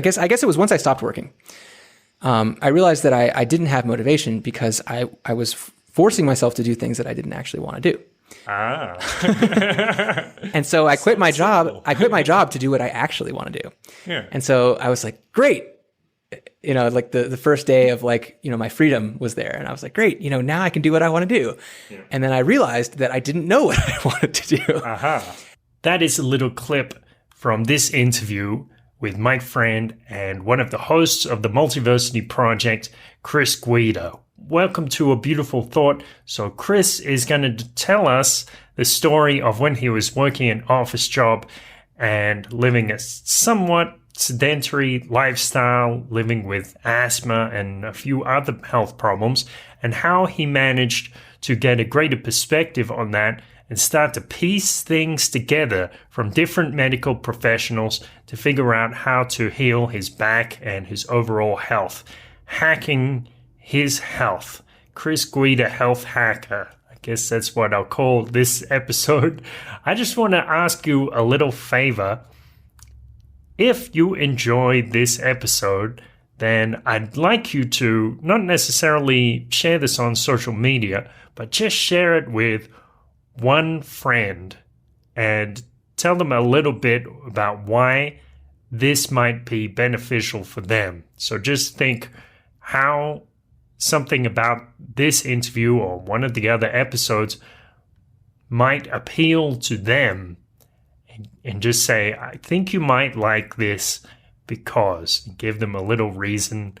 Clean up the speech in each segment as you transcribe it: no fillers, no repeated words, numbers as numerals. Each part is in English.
guess it was once I stopped working. I realized that I didn't have motivation because I was forcing myself to do things that I didn't actually want to do. Ah. And so I quit my job. I quit my job to do what I actually want to do. Yeah. And so I was like, great. Like the first day of like, my freedom was there. And I was like, great, now I can do what I want to do. Yeah. And then I realized that I didn't know what I wanted to do. Aha. That is a little clip from this interview with my friend and one of the hosts of the Multiversity Project, Chris Guida. Welcome to A Beautiful Thought. So Chris is going to tell us the story of when he was working an office job and living a somewhat sedentary lifestyle, living with asthma and a few other health problems, and how he managed to get a greater perspective on that and start to piece things together from different medical professionals to figure out how to heal his back and his overall health. Hacking his health. Chris Guida, health hacker. I guess that's what I'll call this episode. I just want to ask you a little favor. If you enjoyed this episode, then I'd like you to not necessarily share this on social media, but just share it with one friend and tell them a little bit about why this might be beneficial for them. So just think how something about this interview or one of the other episodes might appeal to them, and just say, I think you might like this because, give them a little reason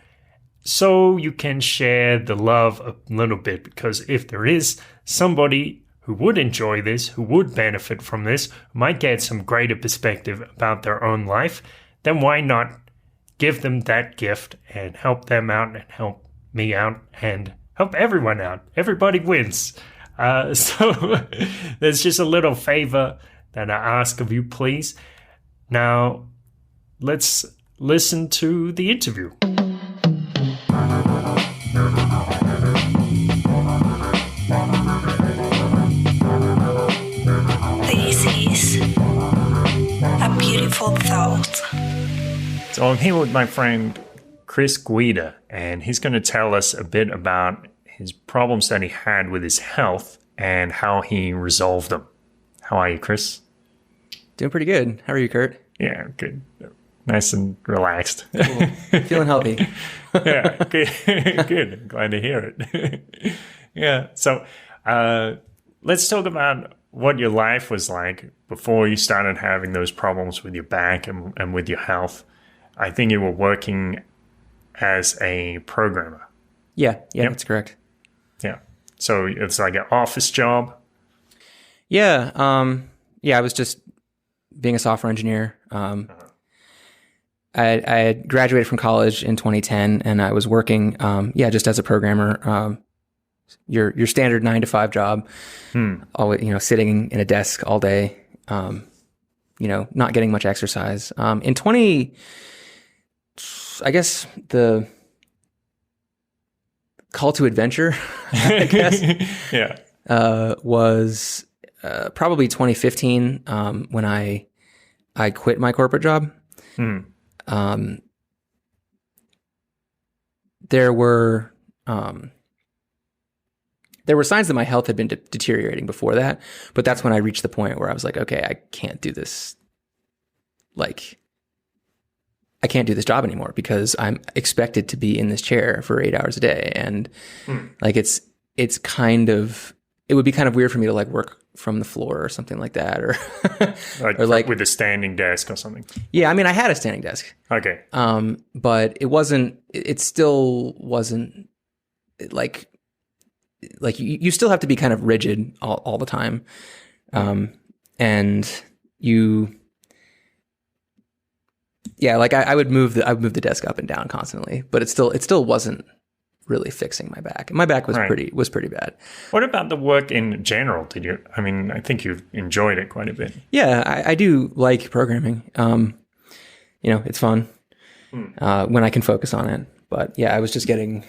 so you can share the love a little bit. Because if there is somebody who would enjoy this, who would benefit from this, who might get some greater perspective about their own life, then why not give them that gift and help them out and help me out and help everyone out. Everybody wins. So there's just a little favor that I ask of you, please. Now, let's listen to the interview. This is A Beautiful Thought. So I'm here with my friend Chris Guida, and he's going to tell us a bit about his problems that he had with his health and how he resolved them. How are you, Chris? Doing pretty good. How are you, Kurt? Yeah, good. Nice and relaxed. Cool. Feeling healthy. Yeah, good. Good. Glad to hear it. Yeah, so let's talk about what your life was like before you started having those problems with your back and with your health. I think you were working as a programmer. Yeah, that's correct. Yeah. So it's like an office job. Yeah. I was just being a software engineer. I had graduated from college in 2010, and I was working, just as a programmer. Your standard 9 to 5 job. Always, sitting in a desk all day. Not getting much exercise. I guess the call to adventure, I guess, was probably 2015 when I quit my corporate job. There were signs that my health had been deteriorating before that, but that's when I reached the point where I was like, okay, I can't do this. I can't do this job anymore because I'm expected to be in this chair for 8 hours a day. And it would be kind of weird for me to work from the floor or something like that, or or with a standing desk or something. Yeah. I mean, I had a standing desk. Okay. But it still wasn't you still have to be kind of rigid all the time. And I would move the desk up and down constantly, but it still wasn't really fixing my back. My back was pretty bad. What about the work in general? I think you've enjoyed it quite a bit. Yeah, I do like programming. It's fun when I can focus on it. But yeah, I was getting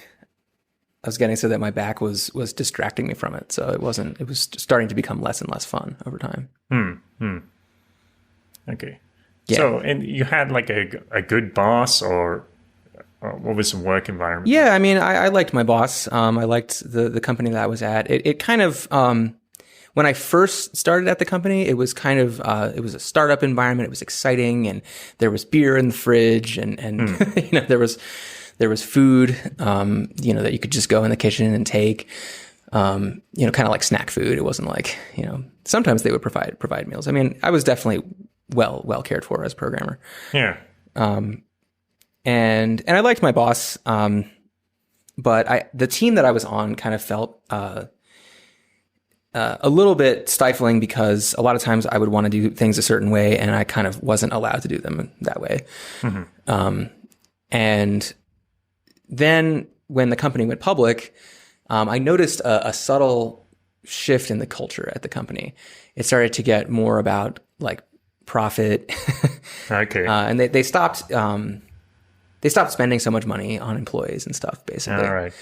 so that my back was distracting me from it. So it was starting to become less and less fun over time. Okay. Yeah. So, and you had like a good boss, or what was the work environment? Yeah, I mean, I liked my boss. I liked the company that I was at. It kind of, when I first started at the company, it was kind of, it was a startup environment. It was exciting, and there was beer in the fridge, and you know, there was food, you know, that you could just go in the kitchen and take, you know, kind of like snack food. It wasn't like, you know, sometimes they would provide meals. I mean, I was definitely well cared for as a programmer. Yeah. And I liked my boss, but the team that I was on kind of felt a little bit stifling, because a lot of times I would want to do things a certain way, and I kind of wasn't allowed to do them that way. Mm-hmm. And then when the company went public, I noticed a subtle shift in the culture at the company. It started to get more about like profit. Okay. And they stopped. They stopped spending so much money on employees and stuff, basically. All right.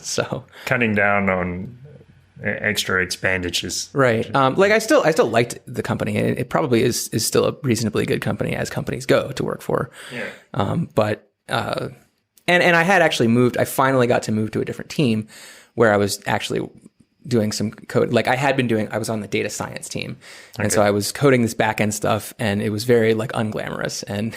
So cutting down on extra expenditures. Right. Like I still liked the company. It probably is still a reasonably good company as companies go to work for. Yeah. But and I had actually moved. I finally got to move to a different team where I was actually doing some code. Like I was on the data science team. And so I was coding this back-end stuff, and it was very like unglamorous, and,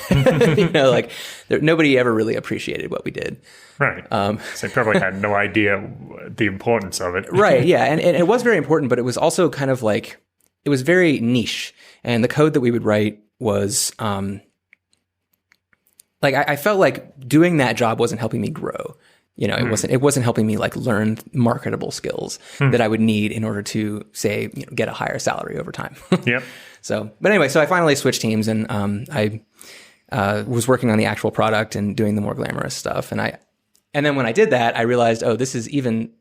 you know, like nobody ever really appreciated what we did. Right. So they probably had no idea the importance of it. Right. Yeah. And it was very important, but it was also kind of like, it was very niche. And the code that we would write was, like, I felt like doing that job wasn't helping me grow. You know, it wasn't helping me like learn marketable skills that I would need in order to, say, you know, get a higher salary over time. Yep. So, but anyway, so I finally switched teams, and I was working on the actual product and doing the more glamorous stuff. And then when I did that, I realized, oh, this is even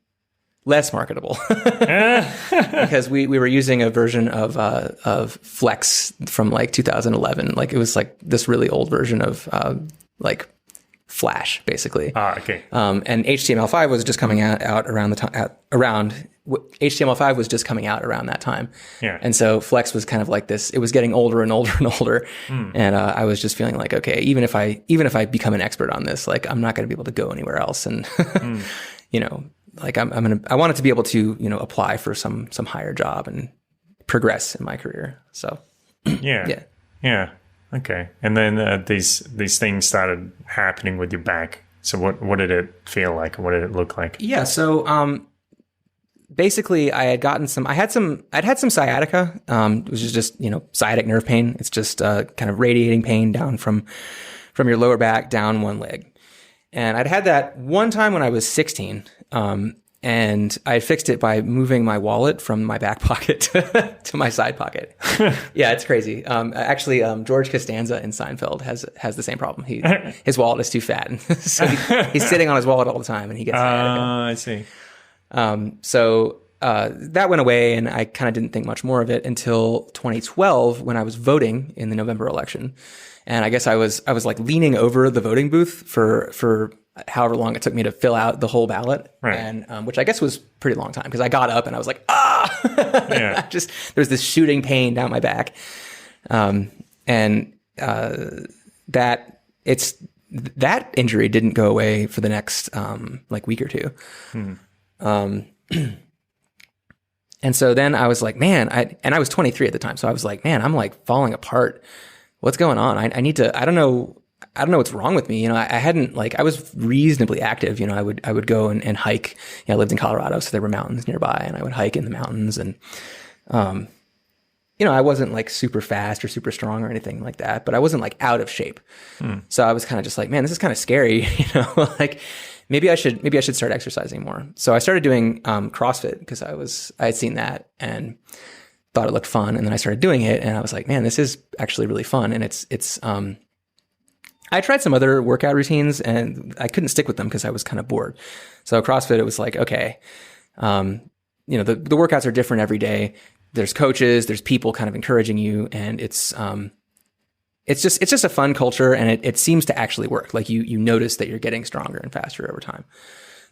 less marketable, because we were using a version of Flex from like 2011. Like it was like this really old version of like Flash, basically. Okay. And HTML5 was just coming out around the time. HTML5 was just coming out around that time. Yeah. And so Flex was kind of like this. It was getting older and older and older. And I was just feeling like, okay, even if I become an expert on this, like I'm not going to be able to go anywhere else. And you know, like I want it to be able to, you know, apply for some higher job and progress in my career. So yeah. Okay. And then these things started happening with your back. So what did it feel like? What did it look like? Yeah. So basically, I'd had some sciatica, which is just, you know, sciatic nerve pain. It's just kind of radiating pain down from your lower back down one leg. And I'd had that one time when I was 16. And I fixed it by moving my wallet from my back pocket to my side pocket. Yeah, it's crazy. Actually, George Costanza in Seinfeld has the same problem. His wallet is too fat, so he's sitting on his wallet all the time, and he gets sciatica. I see. So that went away, and I kind of didn't think much more of it until 2012 when I was voting in the November election. And I guess I was like leaning over the voting booth for however long it took me to fill out the whole ballot, right. And which I guess was a pretty long time, because I got up and I was like, yeah. Just there's this shooting pain down my back, and that injury didn't go away for the next like week or two. And so then I was like, man, I was 23 at the time, so I was like, man, I'm like falling apart. What's going on? I need to. I don't know what's wrong with me. You know, I was reasonably active. You know, I would go and hike. You know, I lived in Colorado, so there were mountains nearby, and I would hike in the mountains. And, you know, I wasn't like super fast or super strong or anything like that, but I wasn't like out of shape. So I was kind of just like, man, this is kind of scary. You know, like maybe I should start exercising more. So I started doing CrossFit, because I had seen that and thought it looked fun. And then I started doing it, and I was like, man, this is actually really fun. And it's I tried some other workout routines, and I couldn't stick with them because I was kind of bored. So CrossFit, it was like, okay, you know, the workouts are different every day. There's coaches, there's people kind of encouraging you, and it's just a fun culture, and it seems to actually work. Like you notice that you're getting stronger and faster over time.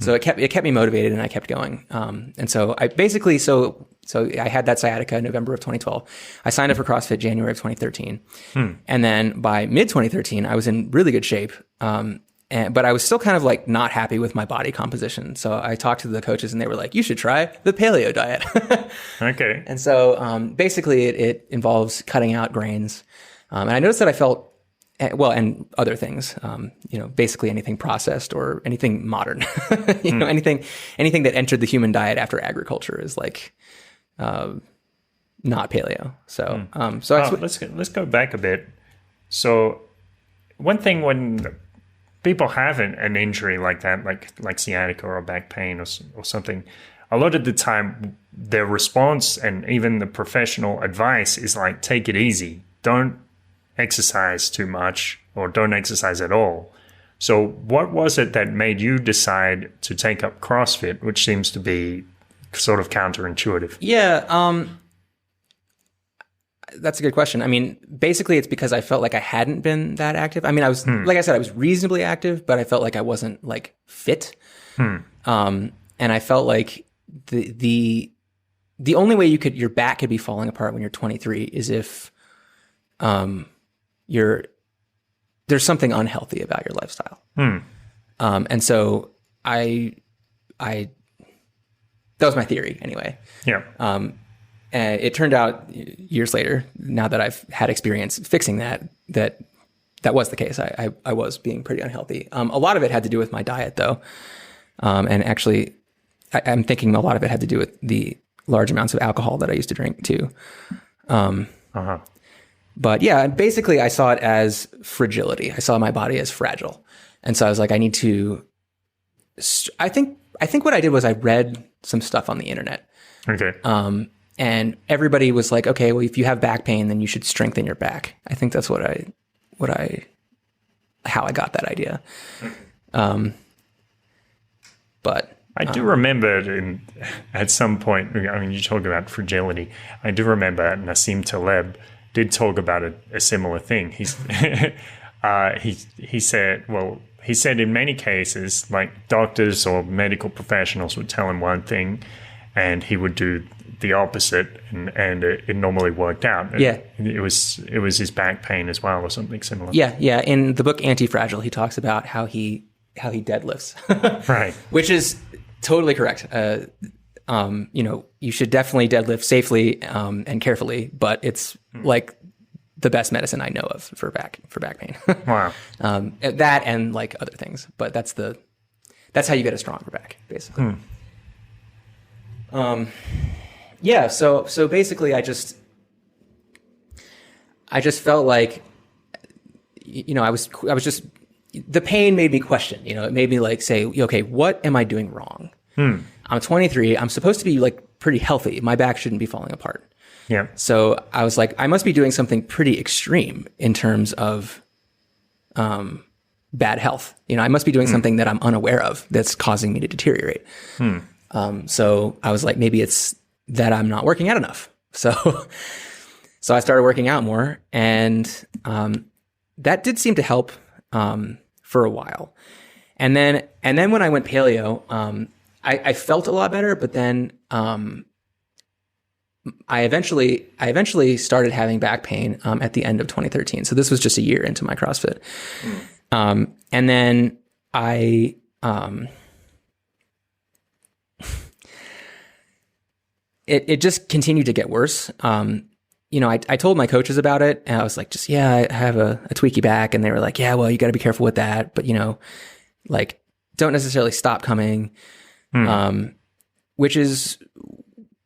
So it kept me motivated, and I kept going. And so I basically, so I had that sciatica in November of 2012. I signed up for CrossFit January of 2013. And then by mid 2013, I was in really good shape. But I was still kind of like not happy with my body composition. So I talked to the coaches, and they were like, you should try the Paleo Diet. Okay. And so basically it involves cutting out grains. And I noticed that I felt, well, and other things, basically anything processed or anything modern, anything that entered the human diet after agriculture is like not paleo. So, let's go back a bit. So one thing when people have an injury like that, like sciatica or back pain or something, a lot of the time their response and even the professional advice is like, take it easy. Don't exercise too much or don't exercise at all. So what was it that made you decide to take up CrossFit, which seems to be sort of counterintuitive? Yeah, that's a good question. I mean, basically it's because I felt like I hadn't been that active. I mean, I was, like I said, I was reasonably active, but I felt like I wasn't like fit. And I felt like the only way your back could be falling apart when you're 23 is if, there's something unhealthy about your lifestyle. And so that was my theory anyway. Yeah. And it turned out years later, now that I've had experience fixing that was the case. I was being pretty unhealthy. A lot of it had to do with my diet though. And actually I'm thinking a lot of it had to do with the large amounts of alcohol that I used to drink too. But yeah, basically I saw it as fragility. I saw my body as fragile. And so I was like, I need to, I think what I did was I read some stuff on the internet. Okay. And everybody was like, okay, well, if you have back pain, then you should strengthen your back. I think that's how I got that idea. But I do remember at some point, I mean, you talk about fragility. I do remember Nassim Taleb did talk about a similar thing. He said in many cases, like doctors or medical professionals would tell him one thing and he would do the opposite, and it normally worked out. Yeah. It was his back pain as well or something similar. Yeah. In the book Anti-Fragile, he talks about how he deadlifts. Right. Which is totally correct. You should definitely deadlift safely and carefully, but it's like the best medicine I know of for back pain. Wow. That and like other things, but that's how you get a stronger back, basically. Yeah. So basically I just felt like, I was just, the pain made me question, it made me like say, okay, what am I doing wrong? I'm 23. I'm supposed to be like pretty healthy. My back shouldn't be falling apart. Yeah. So I was like, I must be doing something pretty extreme in terms of, bad health. I must be doing something that I'm unaware of that's causing me to deteriorate. So I was like, maybe it's that I'm not working out enough. So I started working out more, and that did seem to help for a while. And then when I went paleo, I felt a lot better, but then I eventually started having back pain at the end of 2013. So this was just a year into my CrossFit. And then it just continued to get worse. I told my coaches about it, and I was like, I have a tweaky back. And they were like, yeah, well, you got to be careful with that. But, like, don't necessarily stop coming, which is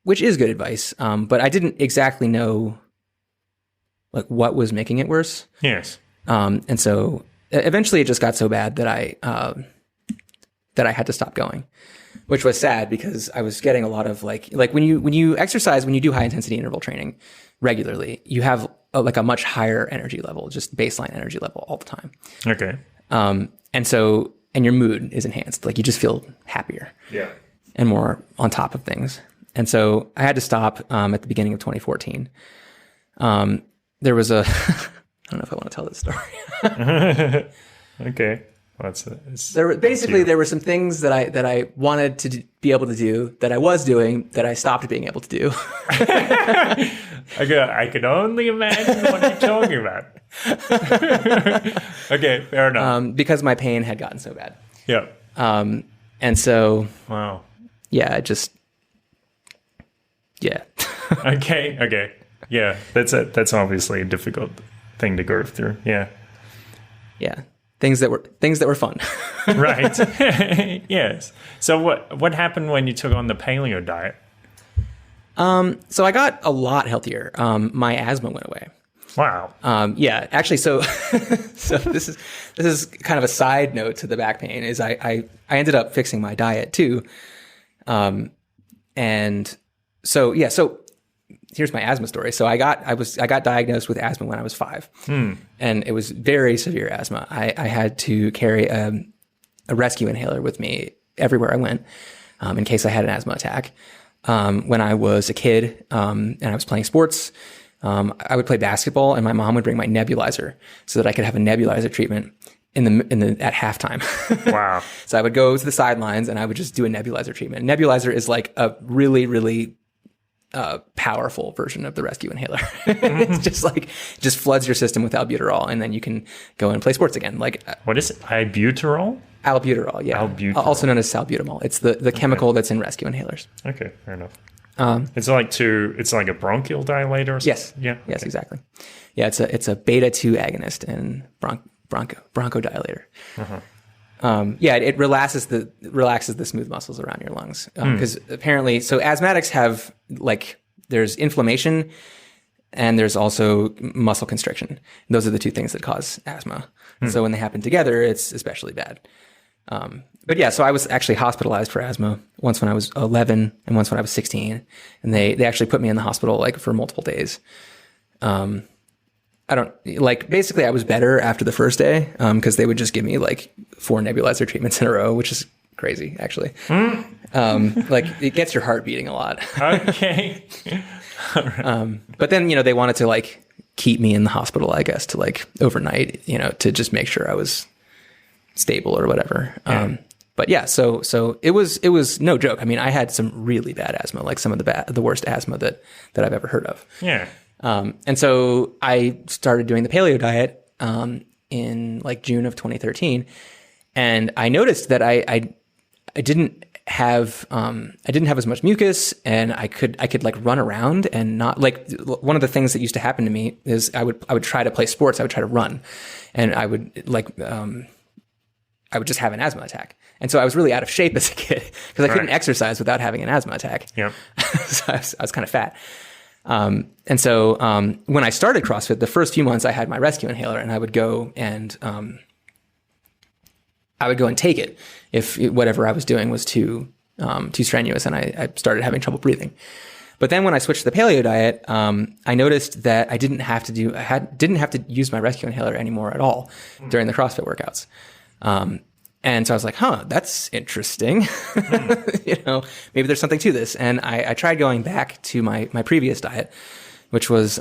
good advice. But I didn't exactly know like what was making it worse. Yes. And so eventually it just got so bad that I had to stop going, which was sad because I was getting a lot of like when you exercise, when you do high intensity interval training regularly, you have a much higher energy level, just baseline energy level all the time. Okay. And your mood is enhanced. Like you just feel happier. Yeah. And more on top of things. And so I had to stop at the beginning of 2014. There was I don't know if I want to tell this story. Okay. There were some things that I wanted to be able to do that I was doing that I stopped being able to do. I can only imagine what you're talking about. Okay, fair enough. Because my pain had gotten so bad. Yeah. And so, wow. Yeah, yeah. Okay. Yeah, that's obviously a difficult thing to go through. Yeah. Yeah. Things that were fun. Right. Yes. So what happened when you took on the paleo diet? So I got a lot healthier. My asthma went away. Wow. Yeah, actually, so this is kind of a side note to the back pain is I ended up fixing my diet too. And so here's my asthma story. So I got diagnosed with asthma when I was 5, and it was very severe asthma. I had to carry a rescue inhaler with me everywhere I went, in case I had an asthma attack. When I was a kid, and I was playing sports, I would play basketball, and my mom would bring my nebulizer so that I could have a nebulizer treatment at halftime. Wow. So I would go to the sidelines and I would just do a nebulizer treatment. Nebulizer is like a really, really powerful version of the rescue inhaler. It's just floods your system with albuterol, and then you can go and play sports again. What is it? Albuterol? Albuterol, yeah. Albuterol. Also known as salbutamol. It's the chemical that's in rescue inhalers. Okay, fair enough. It's like a bronchial dilator or something? Yes. Yeah. Yes, exactly. Yeah, it's a beta 2 agonist and bronchodilator. Uh-huh. It relaxes the smooth muscles around your lungs. Because apparently, so asthmatics have there's inflammation and there's also muscle constriction. Those are the two things that cause asthma. So when they happen together, it's especially bad. But yeah, so I was actually hospitalized for asthma once when I was 11 and once when I was 16. And they actually put me in the hospital for multiple days. Basically I was better after the first day, because they would just give me 4 nebulizer treatments in a row, which is crazy actually. It gets your heart beating a lot. Okay. All right. But then, they wanted to keep me in the hospital, I guess, to overnight, to just make sure I was stable or whatever. Yeah. But yeah, so it was no joke. I mean, I had some really bad asthma, some of the worst asthma that I've ever heard of. Yeah. And so I started doing the paleo diet in June of 2013, and I noticed that I didn't have as much mucus, and I could run around and not one of the things that used to happen to me is I would try to play sports, I would try to run, and I would just have an asthma attack. And so I was really out of shape as a kid because I couldn't exercise without having an asthma attack. Yeah. So I was kind of fat. And so when I started CrossFit, the first few months I had my rescue inhaler, and I would go and take it if whatever I was doing was too strenuous, and I started having trouble breathing. But then when I switched to the paleo diet, I noticed that I didn't have to use my rescue inhaler anymore at all during the CrossFit workouts. And so I was like, that's interesting. Maybe there's something to this. And I tried going back to my previous diet, which was,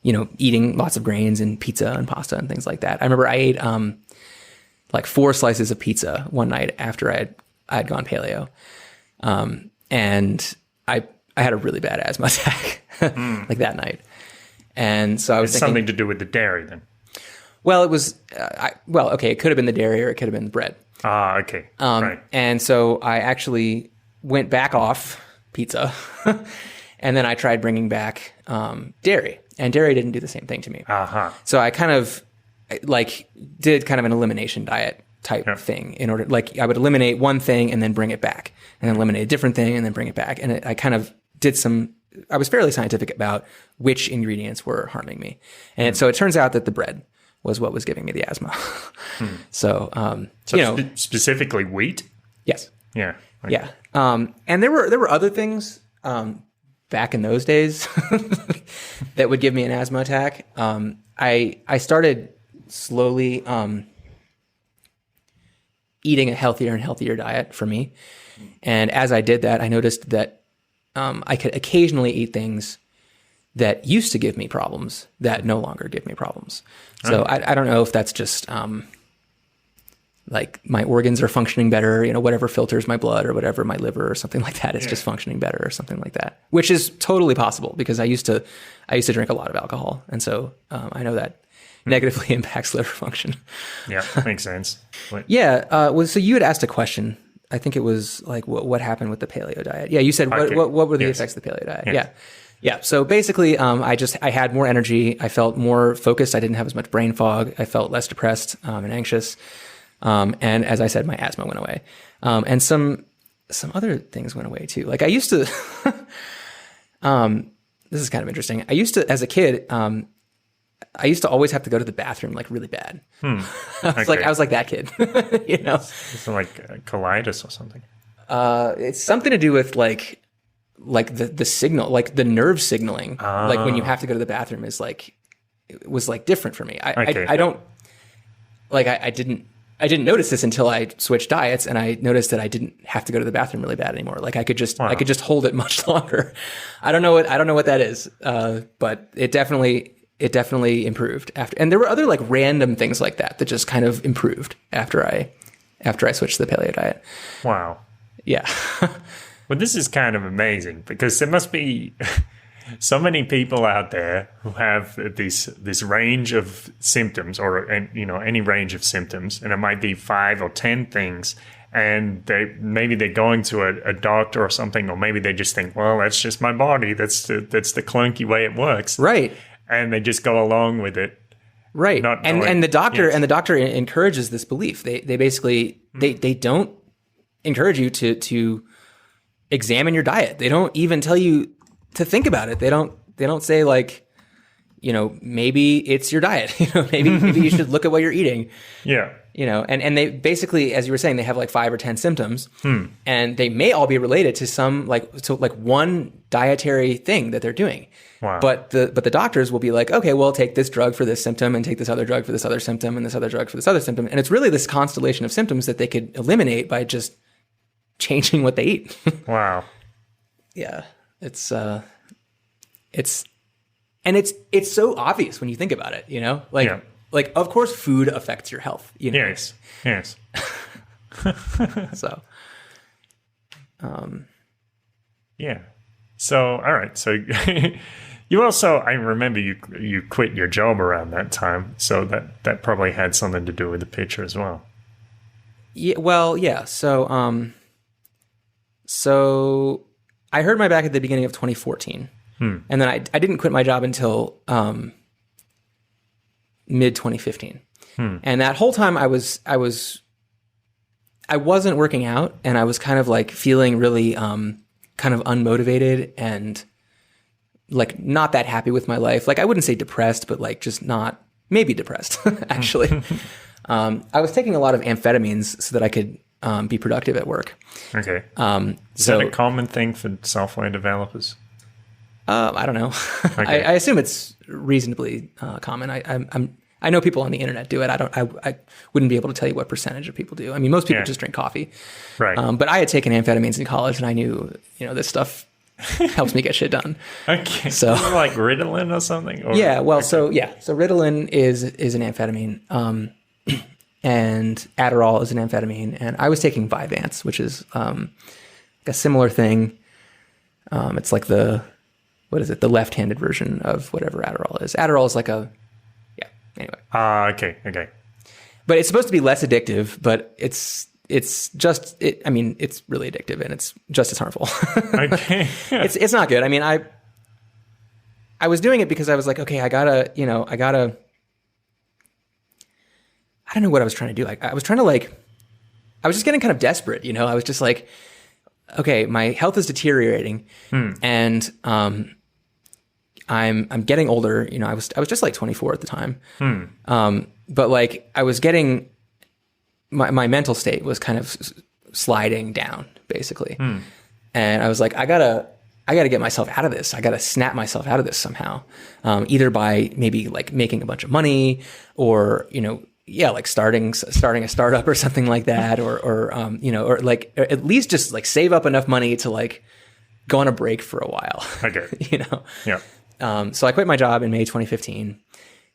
eating lots of grains and pizza and pasta and things like that. I remember I ate, 4 slices of pizza one night after I had gone paleo. And I had a really bad asthma attack, that night. And so I was thinking, something to do with the dairy then. Well, it was, okay, it could have been the dairy or it could have been the bread. Ah, okay. Right. And so I actually went back off pizza, and then I tried bringing back dairy, and dairy didn't do the same thing to me. Uh-huh. So I kind of did kind of an elimination diet type thing in order, I would eliminate one thing and then bring it back, and then eliminate a different thing and then bring it back. And I kind of I was fairly scientific about which ingredients were harming me. And so it turns out that the bread was what was giving me the asthma. So, specifically wheat? Yes. Yeah. Okay. Yeah. And there were other things, back in those days that would give me an asthma attack. I started slowly, eating a healthier and healthier diet for me. And as I did that, I noticed that, I could occasionally eat things that used to give me problems that no longer give me problems. So I don't know if that's just, like my organs are functioning better, whatever filters my blood or whatever, my liver or something like that is just functioning better or something like that, which is totally possible because I used to drink a lot of alcohol. And so I know that negatively impacts liver function. Yeah, makes sense. So you had asked a question. I think it was like, what happened with the paleo diet? Yeah, you said, what were the effects of the paleo diet? Yes. Yeah. So basically, I had more energy. I felt more focused. I didn't have as much brain fog. I felt less depressed and anxious. And as I said, my asthma went away. And some other things went away too. Like I used to, this is kind of interesting. I used to, as a kid, I used to always have to go to the bathroom like really bad. I was like that kid, It's like colitis or something. It's something to do with like the signal, like the nerve signaling, like when you have to go to the bathroom is like, it was like different for me. I didn't notice this until I switched diets, and I noticed that I didn't have to go to the bathroom really bad anymore. Like I could just hold it much longer. I don't know what that is. But it definitely improved after. And there were other like random things like that just kind of improved after I switched to the paleo diet. Wow. Yeah. Well, this is kind of amazing because there must be so many people out there who have this range of symptoms, or any range of symptoms, and it might be 5 or 10 things, and maybe they're going to a doctor or something, or maybe they just think, well, that's just my body. That's the clunky way it works, right? And they just go along with it, right? And the doctor encourages this belief. They basically they don't encourage you to examine your diet. They don't even tell you to think about it. They don't say like, maybe it's your diet. Maybe you should look at what you're eating. Yeah. And they basically, as you were saying, they have like 5 or 10 symptoms, and they may all be related to some one dietary thing that they're doing. Wow. But the doctors will be like, okay, well, take this drug for this symptom and take this other drug for this other symptom and this other drug for this other symptom. And it's really this constellation of symptoms that they could eliminate by just changing what they eat. Wow. Yeah. It's so obvious when you think about it, like of course food affects your health, Yes. So, yeah. So, all right. So you also, I remember you quit your job around that time. So that probably had something to do with the picture as well. Yeah. Well, yeah. So I hurt my back at the beginning of 2014, and then I didn't quit my job until mid 2015. And that whole time I wasn't working out, and I was kind of like feeling really kind of unmotivated and like not that happy with my life. Like I wouldn't say depressed, but like just not, maybe depressed actually. I was taking a lot of amphetamines so that I could be productive at work. Okay. Is that a common thing for software developers? I don't know. Okay. I assume it's reasonably common. I know people on the internet do it. I wouldn't be able to tell you what percentage of people do. I mean, most people just drink coffee. Right. But I had taken amphetamines in college, and I knew, this stuff helps me get shit done. Okay. So like Ritalin or something? Or, yeah. Well, okay. So Ritalin is an amphetamine. And Adderall is an amphetamine, and I was taking Vyvanse, which is a similar thing. It's like the left-handed version of whatever Adderall is. Adderall is like anyway. Okay. But it's supposed to be less addictive, but it's really addictive, and it's just as harmful. Okay. It's not good. I mean, I was doing it because I was like, okay, I gotta I don't know what I was trying to do. I was trying to I was just getting kind of desperate, I was just like, okay, my health is deteriorating, and I'm getting older. I was just like 24 at the time, but like I was getting my mental state was kind of sliding down basically, and I was like, I gotta get myself out of this. I gotta snap myself out of this somehow, either by maybe like making a bunch of money or like starting a startup or something like that, or at least just like save up enough money to like go on a break for a while. Okay. Yeah. So I quit my job in May 2015,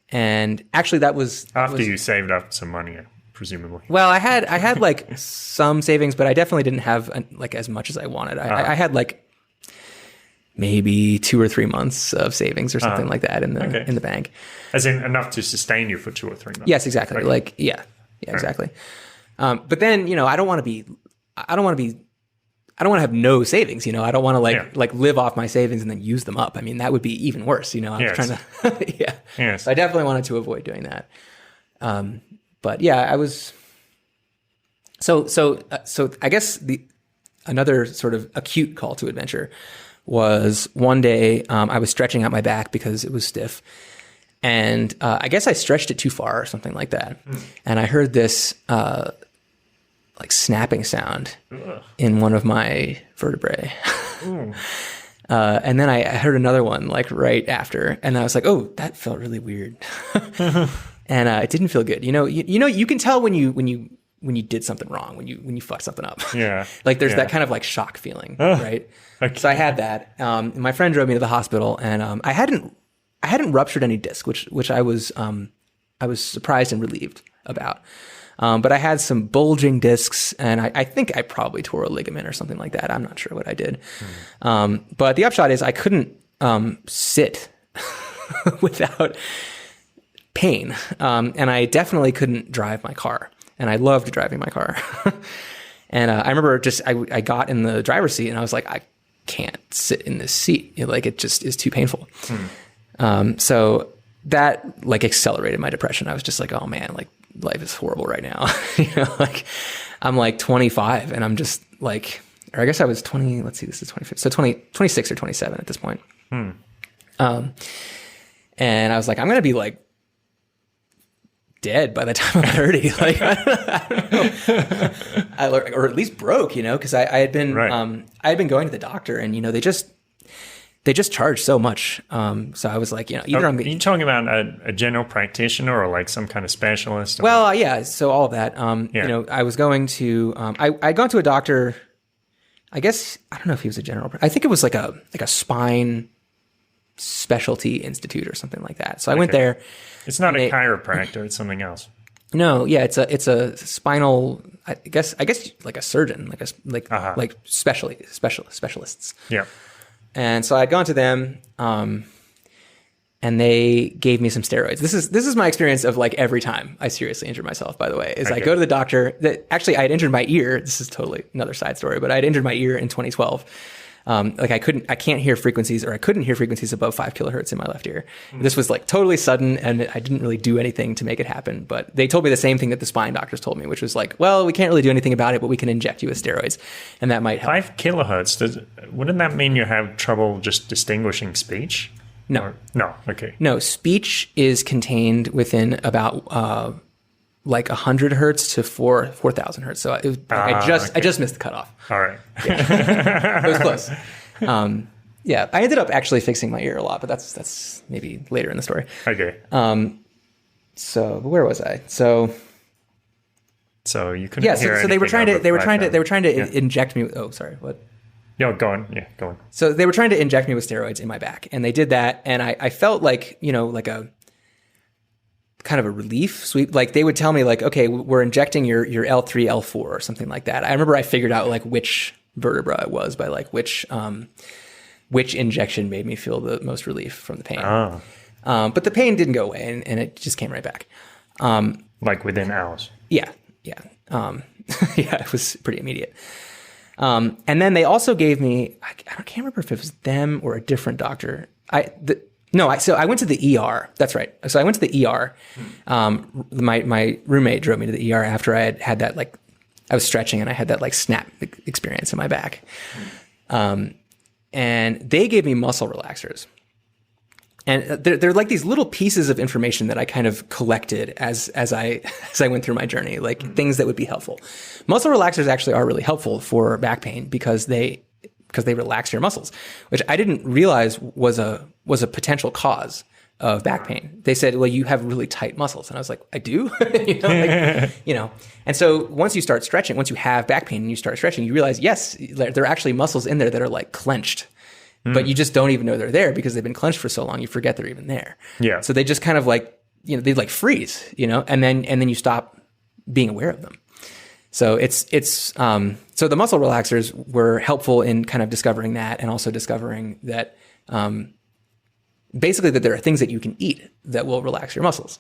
and actually that was after you saved up some money, presumably. Well, I had like some savings, but I definitely didn't have like as much as I wanted. I had like maybe 2 or 3 months of savings or something like that in the bank. As in enough to sustain you for 2 or 3 months. Yes, exactly. Okay. Like, yeah, exactly. But then, I don't want to have no savings, I don't want to like live off my savings and then use them up. I mean, that would be even worse, I was trying to, Yes. So I definitely wanted to avoid doing that. But yeah, I was, so I guess another sort of acute call to adventure was one day, I was stretching out my back because it was stiff. And I guess I stretched it too far or something like that. And I heard this like snapping sound in one of my vertebrae. And then I heard another one like right after. And I was like, oh, that felt really weird. And it didn't feel good. You can tell when you did something wrong, when you fucked something up. Yeah. Like there's that kind of like shock feeling, right? Okay. So I had that. My friend drove me to the hospital, and I hadn't ruptured any disc, which I was surprised and relieved about. But I had some bulging discs, and I think I probably tore a ligament or something like that. I'm not sure what I did. But the upshot is I couldn't sit without pain, and I definitely couldn't drive my car. And I loved driving my car. And I remember I got in the driver's seat, and I was like, I can't sit in this seat. Like it just is too painful. So that like accelerated my depression. I was just like, oh man, like life is horrible right now. Like I'm like 25 and I'm just like, or I guess I was 20, let's see, this is 25. So 26 or 27 at this point. And I was like, I'm going to be like dead by the time I'm 30. Like, I don't know. Or at least broke, cause I had been, I had been going to the doctor, and, they just charge so much. So I was like, either Are you talking about a general practitioner or like some kind of specialist? Well, yeah. So all of that, I was going to, I'd gone to a doctor, I guess, I don't know if he was a general, I think it was like a spine specialty institute or something like that. So I went there. It's not a chiropractor, it's something else. No, yeah, it's a spinal, I guess like a surgeon, like specialists. Yeah. And so I'd gone to them, and they gave me some steroids. This is my experience of like every time I seriously injure myself, by the way, is I go to the doctor. Actually, I had injured my ear. This is totally another side story, but I had injured my ear in 2012. Like I can't hear frequencies, or I couldn't hear frequencies above 5 kilohertz in my left ear. This was like totally sudden, and I didn't really do anything to make it happen. But they told me the same thing that the spine doctors told me, which was like, well, we can't really do anything about it, but we can inject you with steroids, and that might help. 5 kilohertz, wouldn't that mean you have trouble just distinguishing speech? No. No, okay. No, speech is contained within about like 100 hertz to 4,000 hertz. So I just missed the cutoff. All right. Yeah. It was close. Yeah, I ended up actually fixing my ear a lot, but that's maybe later in the story. Okay. So where was I? So you couldn't. Yeah. Hear So they were trying to Yeah. inject me. Oh, sorry. What? Yeah, go on. Yeah, go on. So they were trying to inject me with steroids in my back, and they did that, and I felt like like a kind of a relief sweep. Like they would tell me like, okay, we're injecting your L3, L4 or something like that. I remember I figured out like which vertebra it was by like which injection made me feel the most relief from the pain. But the pain didn't go away, and it just came right back. Like within hours. Yeah. Yeah, it was pretty immediate. And then they also gave me, I can't remember if it was them or a different doctor. So I went to the ER. That's right. So I went to the ER. My roommate drove me to the ER after I had that, like, I was stretching and I had that like snap experience in my back. And they gave me muscle relaxers. And they're like these little pieces of information that I kind of collected as I went through my journey, like things that would be helpful. Muscle relaxers actually are really helpful for back pain because they relax your muscles, which I didn't realize was a potential cause of back pain. They said, well, you have really tight muscles. And I was like, I do? And so once you start stretching, once you have back pain and you start stretching, you realize, yes, there are actually muscles in there that are like clenched. But you just don't even know they're there because they've been clenched for so long. You forget they're even there. Yeah. So they just kind of like, they like freeze, and then you stop being aware of them. So so the muscle relaxers were helpful in kind of discovering that, and also discovering that, basically that there are things that you can eat that will relax your muscles.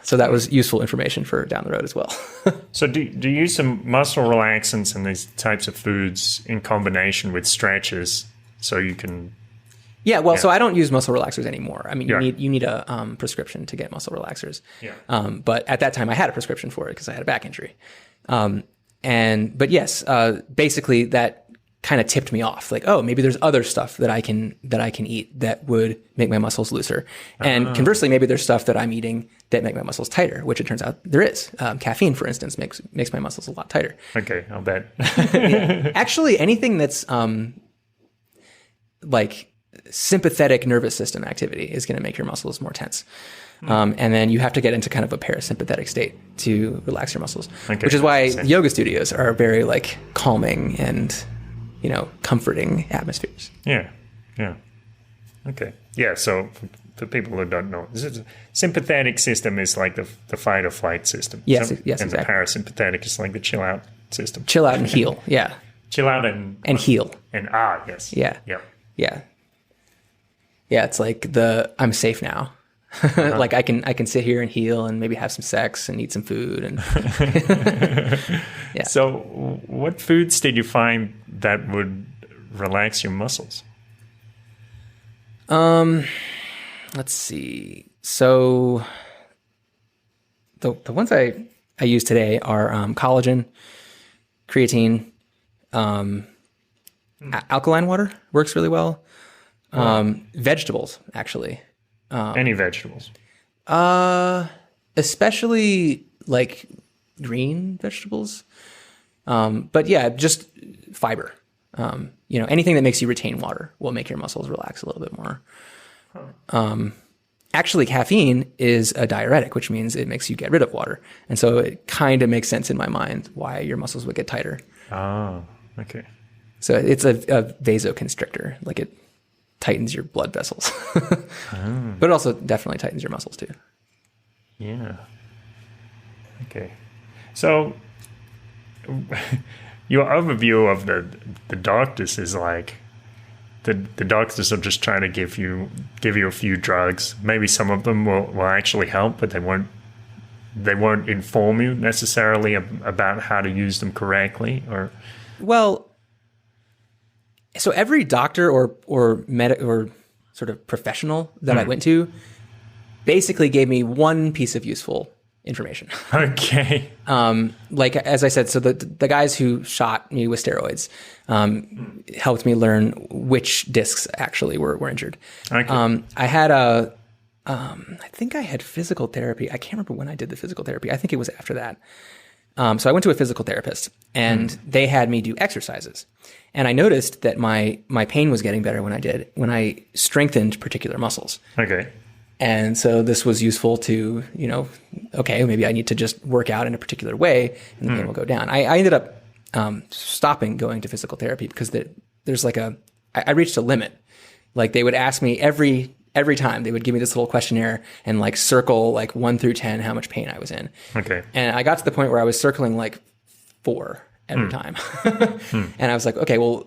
So that was useful information for down the road as well. So do you use some muscle relaxants and these types of foods in combination with stretches so you can... Yeah, well, so I don't use muscle relaxers anymore. I mean, Yeah. you need a prescription to get muscle relaxers. Yeah. But at that time, I had a prescription for it because I had a back injury. But yes, basically that kind of tipped me off. Like, oh, maybe there's other stuff that I can eat that would make my muscles looser. And conversely, maybe there's stuff that I'm eating that make my muscles tighter, which it turns out there is. Caffeine, for instance, makes my muscles a lot tighter. Okay, I'll bet. Yeah. Actually, anything that's like sympathetic nervous system activity is going to make your muscles more tense. And then you have to get into kind of a parasympathetic state to relax your muscles, which is why yoga studios are very like calming and, comforting atmospheres. Yeah. Okay. Yeah, so for people who don't know, sympathetic system is like the fight or flight system. Yes, and exactly. the parasympathetic is like the chill out system. Chill out and heal. Yeah. Chill out and heal. Yes. Yeah. Yep. Yeah. Yeah. It's like I'm safe now. Like I can sit here and heal and maybe have some sex and eat some food and yeah. So what foods did you find that would relax your muscles? Let's see. So the ones I use today are collagen, creatine, alkaline water works really well. Vegetables, actually. Any vegetables? Especially like green vegetables. But yeah, just fiber. Anything that makes you retain water will make your muscles relax a little bit more. Actually, caffeine is a diuretic, which means it makes you get rid of water. And so it kind of makes sense in my mind why your muscles would get tighter. Oh, okay. So it's a vasoconstrictor, like it tightens your blood vessels. But it also definitely tightens your muscles too. Yeah. Okay. So your overview of the doctors is like the doctors are just trying to give you a few drugs. Maybe some of them will actually help, but they won't inform you necessarily about how to use them correctly. Or so every doctor or medic or sort of professional that I went to basically gave me one piece of useful information. Okay. Like, as I said, so the guys who shot me with steroids helped me learn which discs actually were injured. Okay. I had I think I had physical therapy. I can't remember when I did the physical therapy. I think it was after that. So I went to a physical therapist and they had me do exercises. And I noticed that my pain was getting better when I strengthened particular muscles. Okay. And so this was useful to, okay, maybe I need to just work out in a particular way and the pain will go down. I ended up stopping going to physical therapy because there's like I reached a limit. Like they would ask me every time, they would give me this little questionnaire and like circle like 1 through 10 how much pain I was in. Okay. And I got to the point where I was circling like 4 every time. And I was like, okay, well,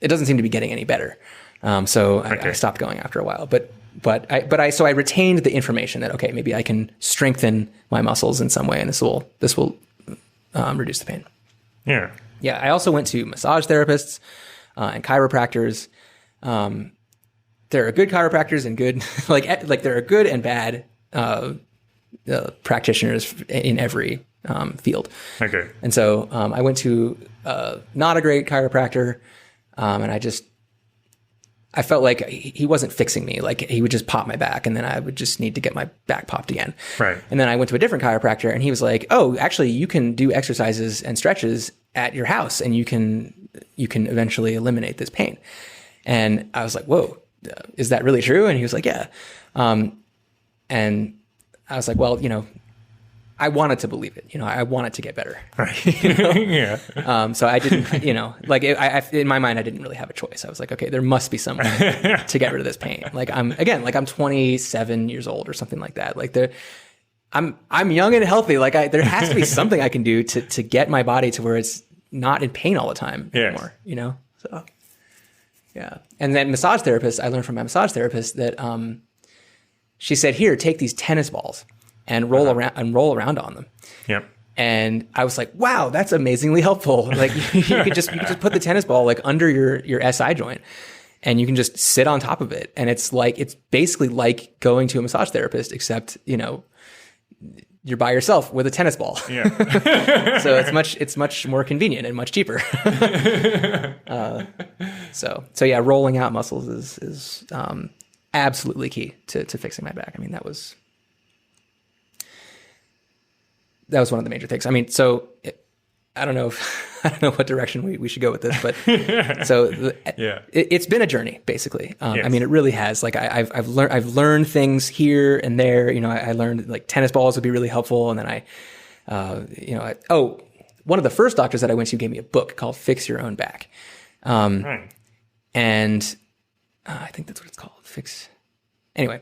it doesn't seem to be getting any better. So I stopped going after a while. But I retained the information that, okay, maybe I can strengthen my muscles in some way and this will reduce the pain. Yeah. Yeah. I also went to massage therapists and chiropractors. There are good chiropractors and good, like there are good and bad practitioners in every field. Okay. And so I went to not a great chiropractor, and I felt like he wasn't fixing me. Like he would just pop my back, and then I would just need to get my back popped again. Right. And then I went to a different chiropractor, and he was like, "Oh, actually, you can do exercises and stretches at your house, and you can eventually eliminate this pain." And I was like, "Whoa. Is that really true?" And he was like, "Yeah." And I was like, well, I wanted to believe it. I wanted to get better. Right. Yeah. So I didn't, in my mind, I didn't really have a choice. I was like, okay, there must be some way to get rid of this pain. Like I'm 27 years old or something like that. Like I'm young and healthy. Like there has to be something I can do to get my body to where it's not in pain all the time anymore, you know? So yeah. And then massage therapist, I learned from my massage therapist that, she said, here, take these tennis balls and roll around on them. Yep. And I was like, wow, that's amazingly helpful. Like you could just put the tennis ball like under your SI joint and you can just sit on top of it. And it's basically like going to a massage therapist, except, you know, you're by yourself with a tennis ball. Yeah. So it's much more convenient and much cheaper. So yeah, rolling out muscles is absolutely key to fixing my back. I mean, that was one of the major things. I mean, so I don't know what direction we should go with this, but so it's been a journey basically. I mean, it really has. Like I've learned things here and there. You know, I learned like tennis balls would be really helpful, and then one of the first doctors that I went to gave me a book called "Fix Your Own Back," and I think that's what it's called. Anyway,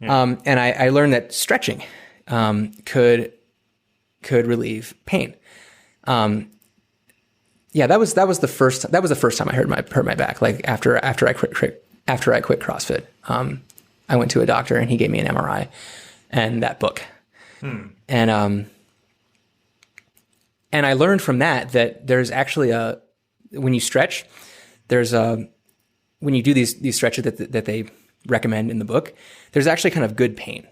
and I learned that stretching could relieve pain. That was the first time I hurt my back. Like after I quit CrossFit, I went to a doctor and he gave me an MRI and that book. And I learned from that there's actually when you stretch, when you do these stretches that they recommend in the book, there's actually kind of good pain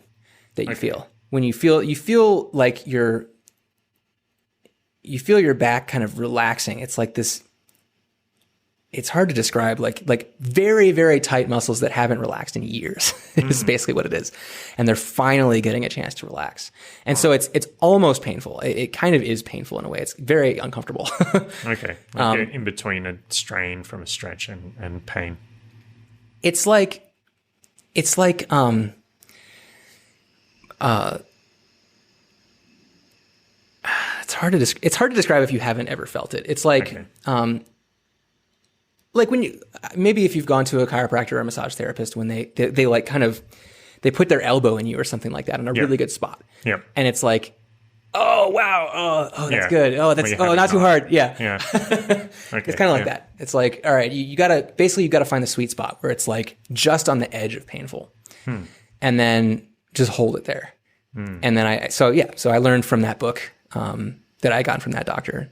that you feel. When you feel like you feel your back kind of relaxing. It's like this, it's hard to describe, like very, very tight muscles that haven't relaxed in years is basically what it is. And they're finally getting a chance to relax. And so it's almost painful. It kind of is painful in a way. It's very uncomfortable. Okay. Like in between a strain from a stretch and pain. It's hard to describe if you haven't ever felt it. It's like, like when maybe if you've gone to a chiropractor or a massage therapist, when they like kind of, they put their elbow in you or something like that in a really good spot. Yep. And it's like, oh, wow. Oh, that's good. Oh, not too hard. Yeah. Yeah. Okay. It's kind of like that. It's like, all right, you gotta find the sweet spot where it's like just on the edge of painful and then just hold it there. And then so I learned from that book, that I got from that doctor,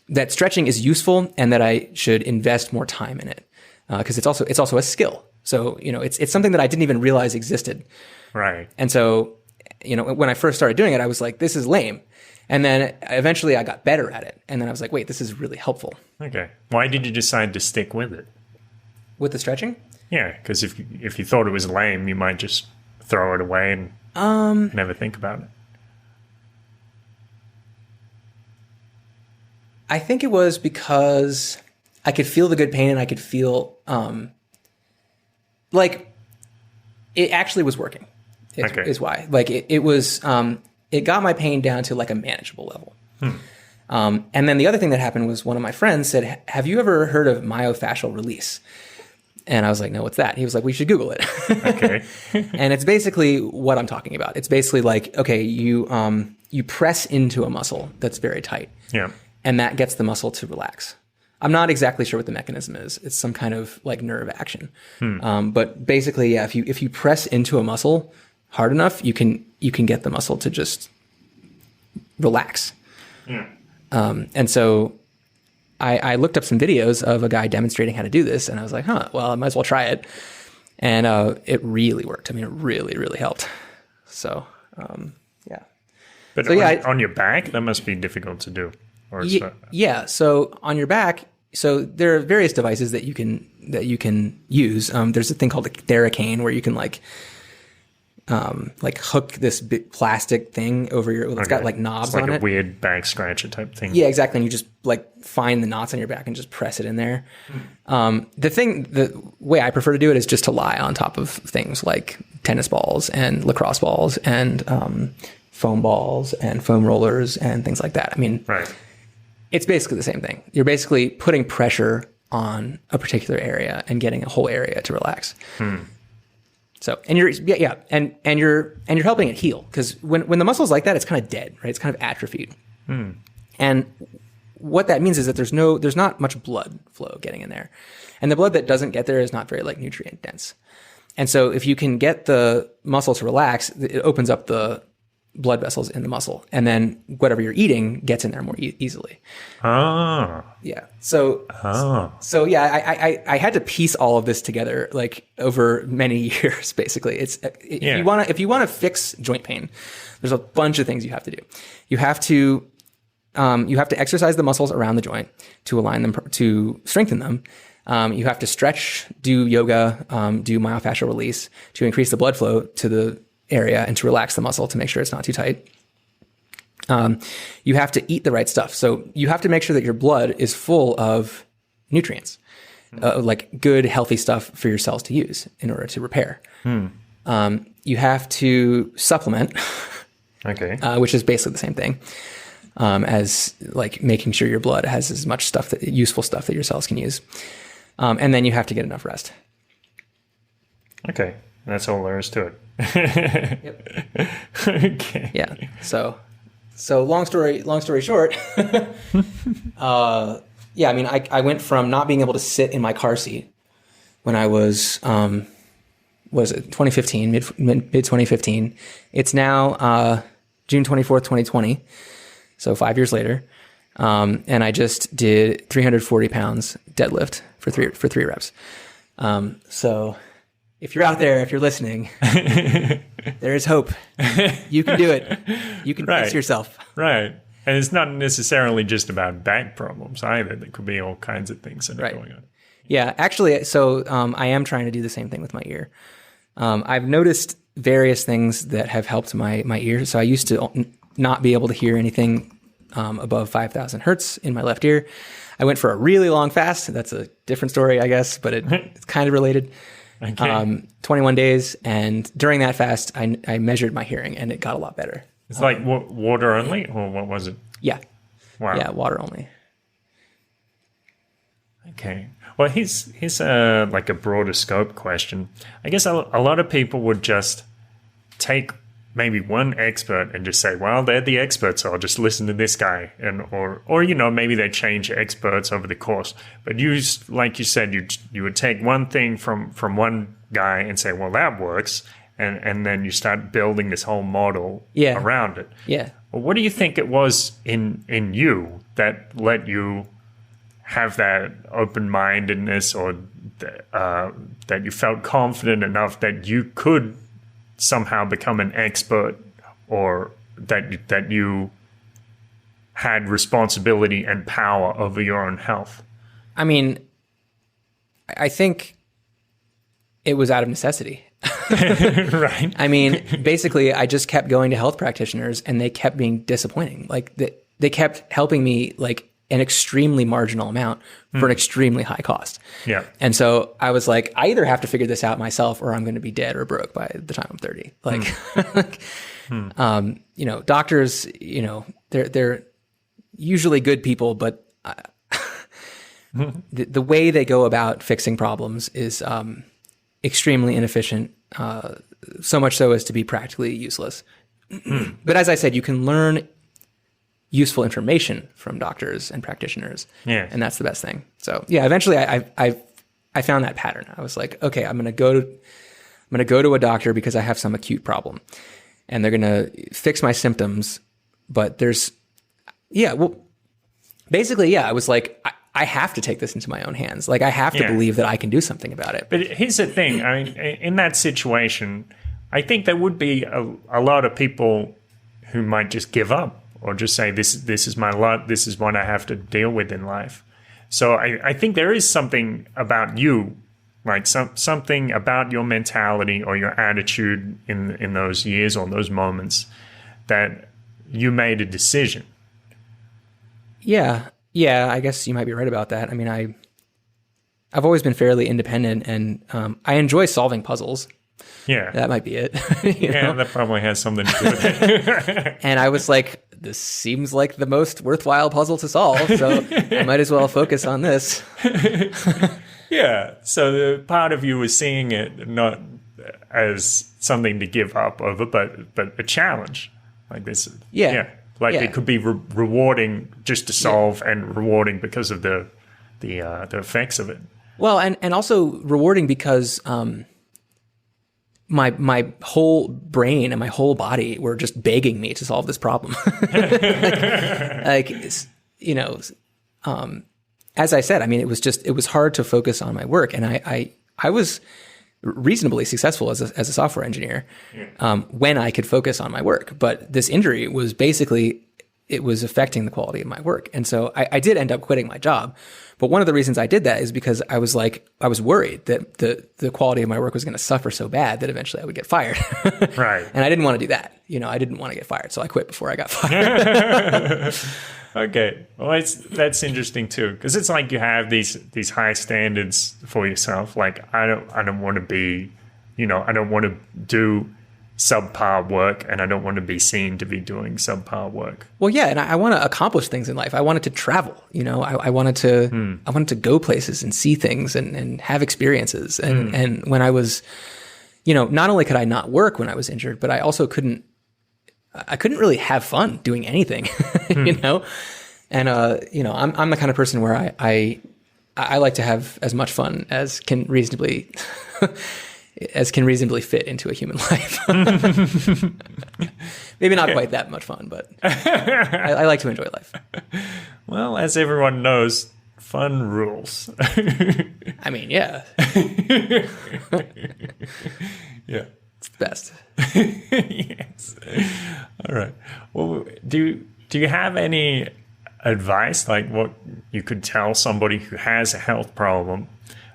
that stretching is useful and that I should invest more time in it. Cause it's also a skill. So, you know, it's something that I didn't even realize existed. Right. And so, you know, when I first started doing it, I was like, this is lame. And then eventually I got better at it. And then I was like, wait, this is really helpful. Okay. Why did you decide to stick with it? With the stretching? Yeah. Cause if you thought it was lame, you might just throw it away and never think about it. I think it was because I could feel the good pain and I could feel, like it actually was working is why. Like it was, it got my pain down to like a manageable level. And then the other thing that happened was one of my friends said, have you ever heard of myofascial release? And I was like, no, what's that? He was like, we should Google it. Okay. And it's basically what I'm talking about. It's basically like, okay, you press into a muscle that's very tight. Yeah. And that gets the muscle to relax. I'm not exactly sure what the mechanism is. It's some kind of like nerve action. But basically, yeah, if you press into a muscle hard enough, you can get the muscle to just relax. Yeah. And so I looked up some videos of a guy demonstrating how to do this, and I was like, well, I might as well try it. And it really worked. I mean, it really, really helped. So, yeah. But so, on your back, that must be difficult to do. Or yeah. So on your back, so there are various devices that you can use. There's a thing called a Theracane where you can like hook this big plastic thing over it's got like knobs on it. It's like a weird back scratcher type thing. Yeah, exactly. And you just like find the knots on your back and just press it in there. The way I prefer to do it is just to lie on top of things like tennis balls and lacrosse balls and foam balls and foam rollers and things like that. I mean, right. It's basically the same thing. You're basically putting pressure on a particular area and getting a whole area to relax. So, and you're helping it heal, because when the muscle's like that, it's kind of dead, right? It's kind of atrophied. And what that means is that there's not much blood flow getting in there. And the blood that doesn't get there is not very like nutrient dense. And so if you can get the muscle to relax, it opens up the blood vessels in the muscle, and then whatever you're eating gets in there more easily. Yeah. So yeah, I had to piece all of this together like over many years. Basically, if you want to fix joint pain, there's a bunch of things you have to do. You have to exercise the muscles around the joint to align them, to strengthen them. You have to stretch, do yoga, do myofascial release to increase the blood flow to the area and to relax the muscle to make sure it's not too tight. You have to eat the right stuff. So you have to make sure that your blood is full of nutrients, like good, healthy stuff for your cells to use in order to repair. You have to supplement, which is basically the same thing as like making sure your blood has as much stuff, useful stuff that your cells can use. And then you have to get enough rest. Okay. That's all there is to it. Yep. Okay. Yeah. So long story short, yeah, I mean, I went from not being able to sit in my car seat when I was it 2015, mid 2015. It's now June 24th, 2020. So 5 years later. And I just did 340 pounds deadlift for three reps. So if you're out there, if you're listening, there is hope. You can do it. You can fix yourself. Right. And it's not necessarily just about back problems either. There could be all kinds of things that are going on. Yeah, actually, so I am trying to do the same thing with my ear. I've noticed various things that have helped my ear. So I used to not be able to hear anything above 5,000 hertz in my left ear. I went for a really long fast. That's a different story, I guess, but it's kind of related. 21 days, and during that fast, I measured my hearing, and it got a lot better. It's like water only, or what was it? Yeah. Wow. Yeah, water only. Okay. Well, here's like a broader scope question. I guess a lot of people would just take maybe one expert and just say, well, they're the experts, so I'll just listen to this guy, and or maybe they change experts over the course. But you, like you said, you would take one thing from one guy and say, well, that works, and then you start building this whole model around it. Yeah. Well, what do you think it was in you that let you have that open-mindedness, or that you felt confident enough that you could somehow become an expert, or that you had responsibility and power over your own health? I mean, I think it was out of necessity. Right. I mean, basically, I just kept going to health practitioners, and they kept being disappointing. Like they kept helping me like an extremely marginal amount for an extremely high cost. Yeah. And so I was like, I either have to figure this out myself, or I'm going to be dead or broke by the time I'm 30. Like, doctors, they're usually good people, but the way they go about fixing problems is extremely inefficient, so much so as to be practically useless. But as I said, you can learn useful information from doctors and practitioners. Yeah. And that's the best thing. So yeah, eventually I found that pattern. I was like, okay, I'm going to go to a doctor because I have some acute problem, and they're going to fix my symptoms. But I was like, I have to take this into my own hands. Like I have to believe that I can do something about it. But here's the thing. I mean, in that situation, I think there would be a lot of people who might just give up, or just say, this is my lot, this is what I have to deal with in life. So I think there is something about you, right? Something about your mentality or your attitude in those years or those moments that you made a decision. Yeah, I guess you might be right about that. I mean, I've always been fairly independent, and I enjoy solving puzzles. Yeah. That might be it. That probably has something to do with it. And I was like, this seems like the most worthwhile puzzle to solve, so I might as well focus on this. Yeah. So the part of you was seeing it not as something to give up over, but a challenge like this. Yeah. Like Yeah. it could be rewarding just to solve, and rewarding because of the effects of it. Well, and also rewarding because my whole brain and my whole body were just begging me to solve this problem. like you know, as I said, I mean, it was hard to focus on my work, and I was reasonably successful as a software engineer when I could focus on my work. But this injury was basically, it was affecting the quality of my work. And so I did end up quitting my job. But one of the reasons I did that is because I was worried that the quality of my work was going to suffer so bad that eventually I would get fired. Right. And I didn't want to do that. I didn't want to get fired. So I quit before I got fired. Okay. Well, that's interesting too, because it's like you have these high standards for yourself. Like I don't want to be, I don't want to do subpar work, and I don't want to be seen to be doing subpar work. Well, yeah, and I want to accomplish things in life. I wanted to travel. I wanted to go places and see things and have experiences. And when I was, not only could I not work when I was injured, but I also couldn't really have fun doing anything. And I'm the kind of person where I like to have as much fun as can reasonably fit into a human life. Maybe not quite that much fun, but I like to enjoy life. Well, as everyone knows, fun rules. I mean, yeah. Yeah. It's the best. Yes. All right. Well, do you have any advice, like what you could tell somebody who has a health problem?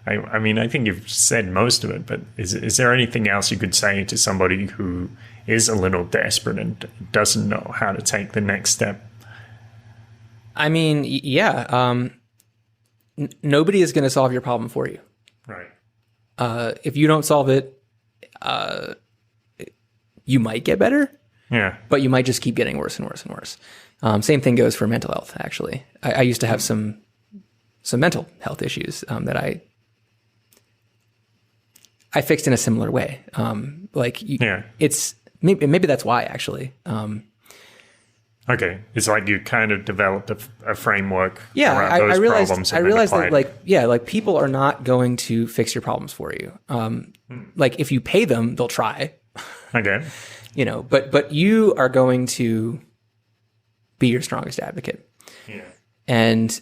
I mean, I think you've said most of it, but is there anything else you could say to somebody who is a little desperate and doesn't know how to take the next step? I mean, yeah. Nobody is going to solve your problem for you. Right. If you don't solve it, you might get better. Yeah. But you might just keep getting worse and worse and worse. Same thing goes for mental health, actually. I used to have some mental health issues that I fixed in a similar way. It's maybe that's why, actually. Okay, it's like you kind of developed a framework around I those realized, problems. I realized that people are not going to fix your problems for you. Like if you pay them, they'll try. Okay. But you are going to be your strongest advocate. Yeah. And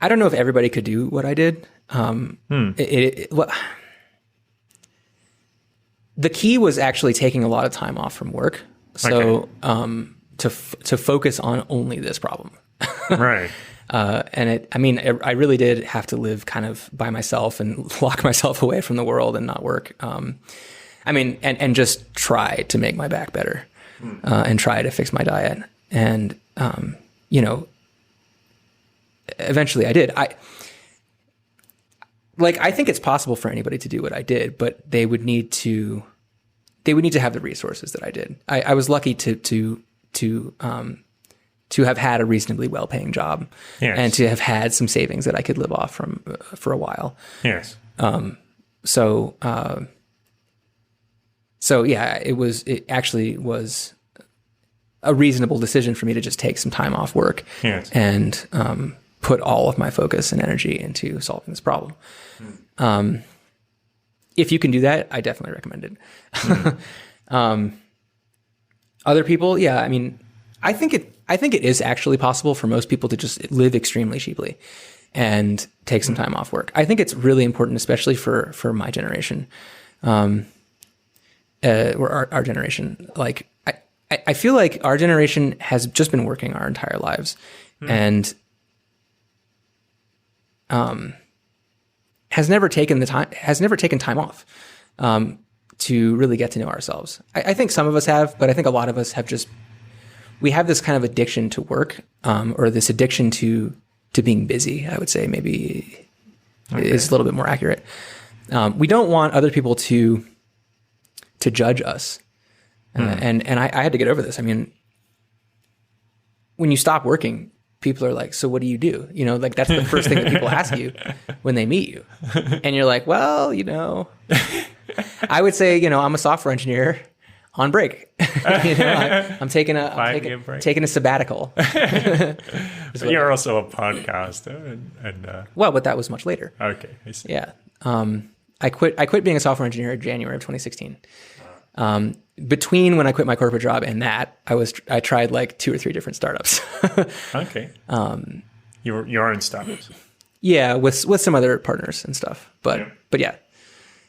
I don't know if everybody could do what I did. The key was actually taking a lot of time off from work. So to focus on only this problem. Right. I really did have to live kind of by myself and lock myself away from the world and not work. And just try to make my back better and try to fix my diet. And, eventually I did. I think it's possible for anybody to do what I did, but they would need to have the resources that I did. I was lucky to have had a reasonably well-paying job. Yes. And to have had some savings that I could live off from for a while. Yes. So yeah, it actually was a reasonable decision for me to just take some time off work. Yes. And put all of my focus and energy into solving this problem. If you can do that, I definitely recommend it. Other people, yeah, I mean, I think it is actually possible for most people to just live extremely cheaply and take some time off work. I think it's really important, especially for my generation, or our generation. Like, I feel like our generation has just been working our entire lives and has never taken time off to really get to know ourselves. I think some of us have, but I think a lot of us we have this kind of addiction to work, or this addiction to being busy, I would say maybe is a little bit more accurate. We don't want other people to judge us. And I had to get over this. I mean, when you stop working, people are like, so what do you do? You know, like that's the first thing that people ask you when they meet you. And you're like, well, you know, I would say, you know, I'm a software engineer on break. You know, I'm taking a sabbatical. But you're also a podcaster, and well, but that was much later. Okay, I see. Yeah, I quit being a software engineer in January of 2016. Between when I quit my corporate job and that, I tried like 2 or 3 different startups. Okay. Your own startups. Yeah, with some other partners and stuff. But yeah.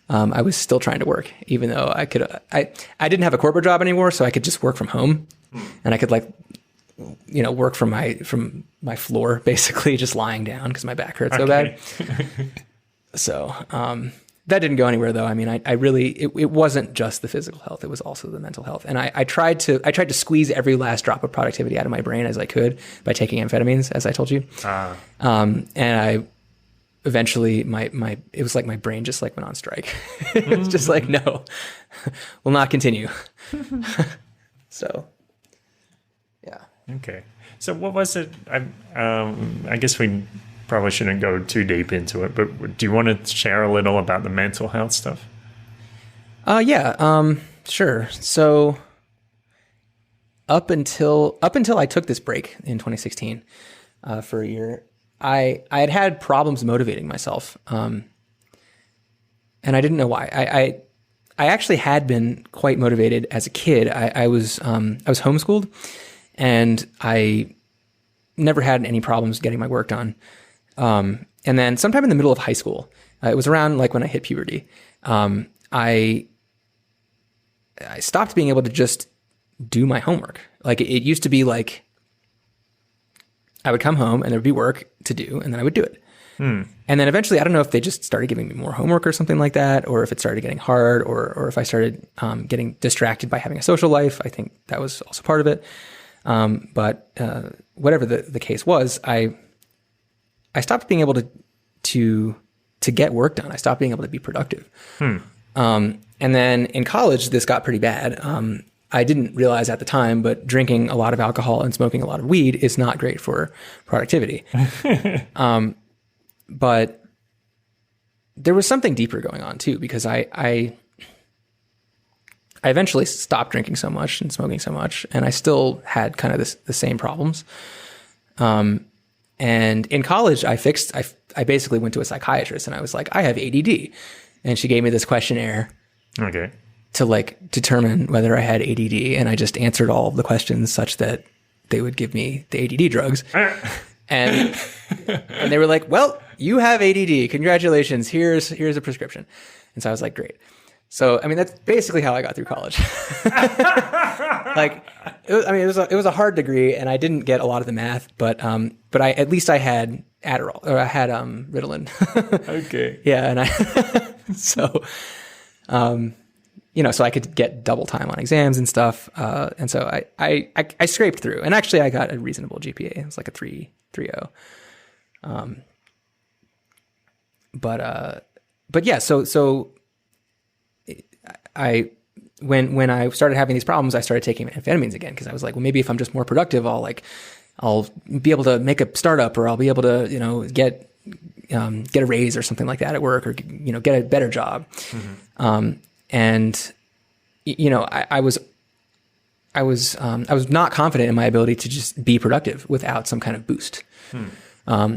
I was still trying to work, even though I didn't have a corporate job anymore, so I could just work from home, and I could like, you know, work from my floor, basically just lying down because my back hurt so bad. So that didn't go anywhere though. I mean, I really it wasn't just the physical health; it was also the mental health, and I tried to squeeze every last drop of productivity out of my brain as I could by taking amphetamines, as I told you. And I. Eventually, it was like my brain just like went on strike. It was just like, no, will not continue. So, yeah. Okay. So what was it? I guess we probably shouldn't go too deep into it, but do you want to share a little about the mental health stuff? Yeah. Sure. So up until I took this break in 2016 for a year, I had problems motivating myself, and I didn't know why. I actually had been quite motivated as a kid. I was homeschooled, and I never had any problems getting my work done. And then sometime in the middle of high school, it was around like when I hit puberty, I stopped being able to just do my homework. Like it used to be like, I would come home and there would be work to do, and then I would do it. And then eventually, I don't know if they just started giving me more homework or something like that, or if it started getting hard, or if I started getting distracted by having a social life. I think that was also part of it. But whatever the case was, I stopped being able to get work done. I stopped being able to be productive. And then in college, this got pretty bad. I didn't realize at the time, but drinking a lot of alcohol and smoking a lot of weed is not great for productivity. But there was something deeper going on too, because I eventually stopped drinking so much and smoking so much, and I still had kind of the same problems. And in college, I basically went to a psychiatrist, and I was like, I have ADD, and she gave me this questionnaire. Okay. To like determine whether I had ADD, and I just answered all of the questions such that they would give me the ADD drugs. And they were like, well, you have ADD. Congratulations. Here's a prescription. And so I was like, great. So, I mean, that's basically how I got through college. Like, it was a hard degree, and I didn't get a lot of the math, but at least I had Adderall, or I had Ritalin. Okay. Yeah. And so I could get double time on exams and stuff. And so I scraped through, and actually I got a reasonable GPA. It was like a 3.0. But yeah, so when I started having these problems, I started taking amphetamines again, because I was like, well, maybe if I'm just more productive, I'll be able to make a startup, or I'll be able to, get a raise or something like that at work, or, get a better job. And, I was not confident in my ability to just be productive without some kind of boost.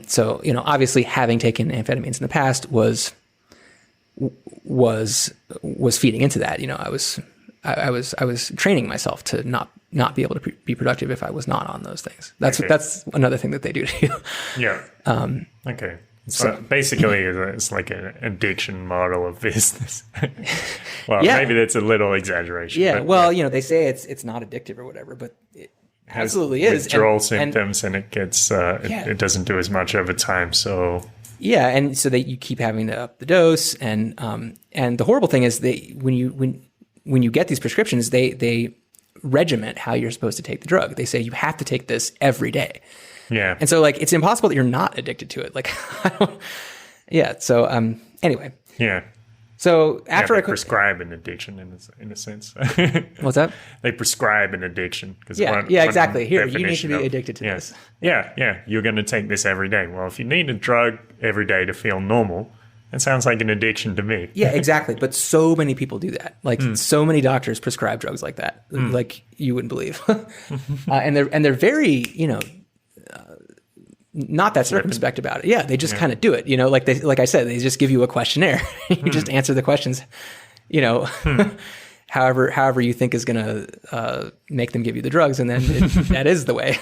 So, obviously having taken amphetamines in the past was feeding into that. I was training myself to not be able to be productive if I was not on those things. That's another thing that they do to you. Yeah. Okay. So basically, it's like an addiction model of business. Well, yeah. Maybe that's a little exaggeration. Yeah. Well, they say it's not addictive or whatever, but it absolutely is. Withdrawal symptoms, and it gets it doesn't do as much over time. So yeah, and so that you keep having to up the dose, and the horrible thing is when you get these prescriptions, they regiment how you're supposed to take the drug. They say you have to take this every day. Yeah. And so it's impossible that you're not addicted to it. Like, yeah. So, anyway. Yeah. So after they I quit, prescribe an addiction in a sense. what's that? They prescribe an addiction. Yeah, exactly. Here, you need to be addicted to this. Yeah. You're going to take this every day. Well, if you need a drug every day to feel normal, it sounds like an addiction to me. Yeah, exactly. But so many people do that. Like so many doctors prescribe drugs like that, like you wouldn't believe. And they're very, not that circumspect about it. Yeah, they just kind of do it. Like I said, they just give you a questionnaire. You just answer the questions. However you think is going to make them give you the drugs, and then that is the way.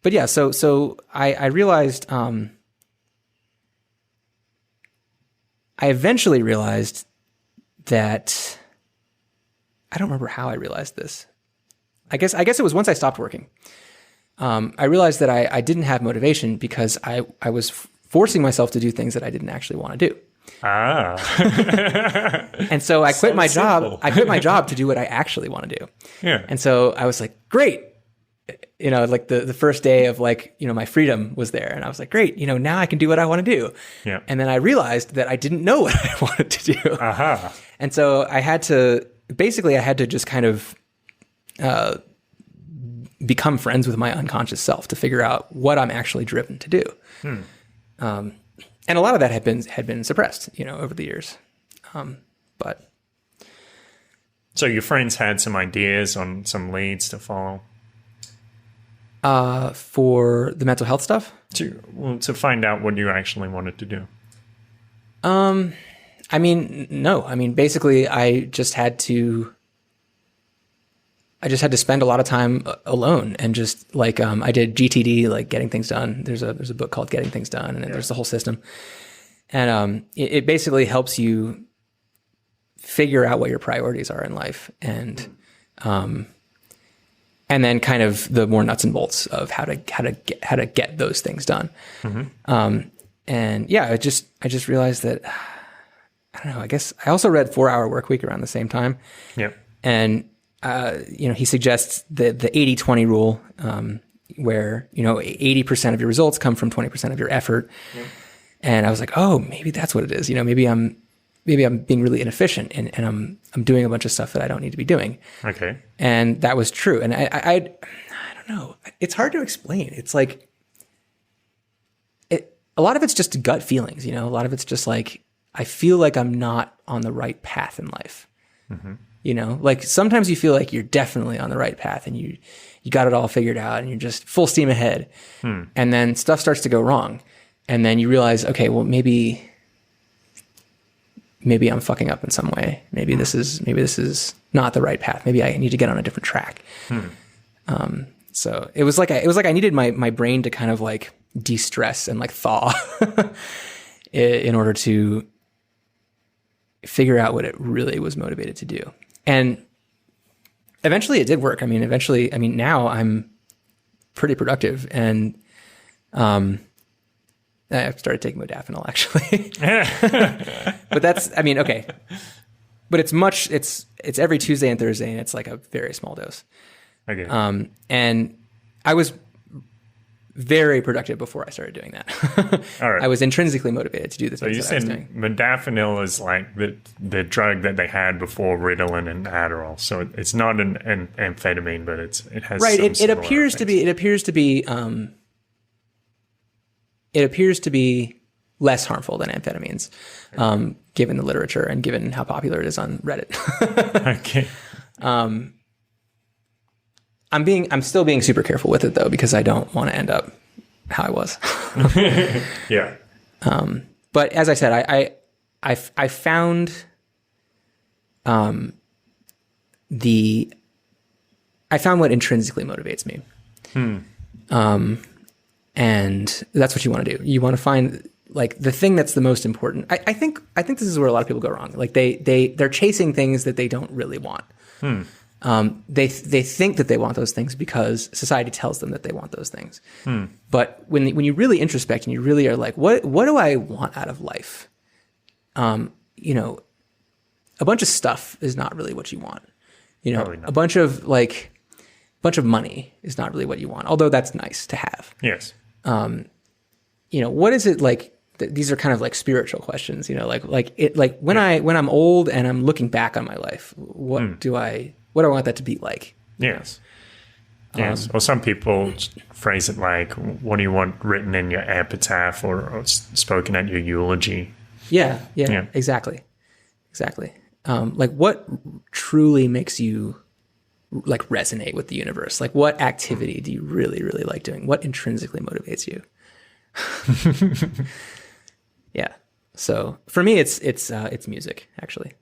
But yeah, so I realized. I eventually realized that I don't remember how I realized this. I guess it was once I stopped working. I realized that I didn't have motivation because I was forcing myself to do things that I didn't actually want to do. And so I quit my job. Simple. I quit my job to do what I actually want to do. Yeah. And so I was like, great. Like the first day of my freedom was there. And I was like, great, now I can do what I want to do. Yeah. And then I realized that I didn't know what I wanted to do. And so I had to just kind of become friends with my unconscious self to figure out what I'm actually driven to do. And a lot of that had been suppressed, over the years. But so your friends had some ideas on some leads to follow? For the mental health stuff? To find out what you actually wanted to do. No. Basically I just had to spend a lot of time alone and just I did GTD, like Getting Things Done. There's a book called Getting Things Done, and there's the whole system. And it basically helps you figure out what your priorities are in life, and then kind of the more nuts and bolts of how to get those things done. And yeah, I just realized that, I don't know, I guess I also read 4-Hour Workweek around the same time. Yeah. And, he suggests the 80-20 rule, where, 80% of your results come from 20% of your effort. Yeah. And I was like, oh, maybe that's what it is. Maybe I'm being really inefficient and I'm doing a bunch of stuff that I don't need to be doing. Okay. And that was true. And I don't know. It's hard to explain. It's like, a lot of it's just gut feelings, a lot of it's just like, I feel like I'm not on the right path in life. Like sometimes you feel like you're definitely on the right path and you got it all figured out and you're just full steam ahead. And then stuff starts to go wrong. And then you realize, okay, well, maybe I'm fucking up in some way. Maybe this is not the right path. Maybe I need to get on a different track. So it was like I needed my brain to kind of like de-stress and like thaw in order to figure out what it really was motivated to do. And eventually it did work. Now I'm pretty productive, and I've started taking modafinil actually. But that's, okay. But it's every Tuesday and Thursday, and it's like a very small dose. Okay. And I was very productive before I started doing that. All right. I was intrinsically motivated to do the things that I was doing. So you said modafinil is like the drug that they had before Ritalin and Adderall. So it's not an amphetamine, but it has right. Some it appears to be. It appears to be less harmful than amphetamines, given the literature and given how popular it is on Reddit. Okay. I'm still being super careful with it though, because I don't want to end up how I was. Yeah. But as I said, I found what intrinsically motivates me. And that's what you want to do. You want to find like the thing that's the most important. I think this is where a lot of people go wrong. Like they're chasing things that they don't really want. They think that they want those things because society tells them that they want those things. But when you really introspect and you really are like, what do I want out of life? A bunch of stuff is not really what you want. A bunch of money is not really what you want, although that's nice to have. Yes. What is it like these are kind of like spiritual questions, when I'm old and I'm looking back on my life, what do I want that to be like? Yes. Yes. Or some people phrase it like, what do you want written in your epitaph or spoken at your eulogy? Yeah. Exactly. Like what truly makes you like resonate with the universe? Like what activity do you really, really like doing? What intrinsically motivates you? Yeah. So for me, it's music actually.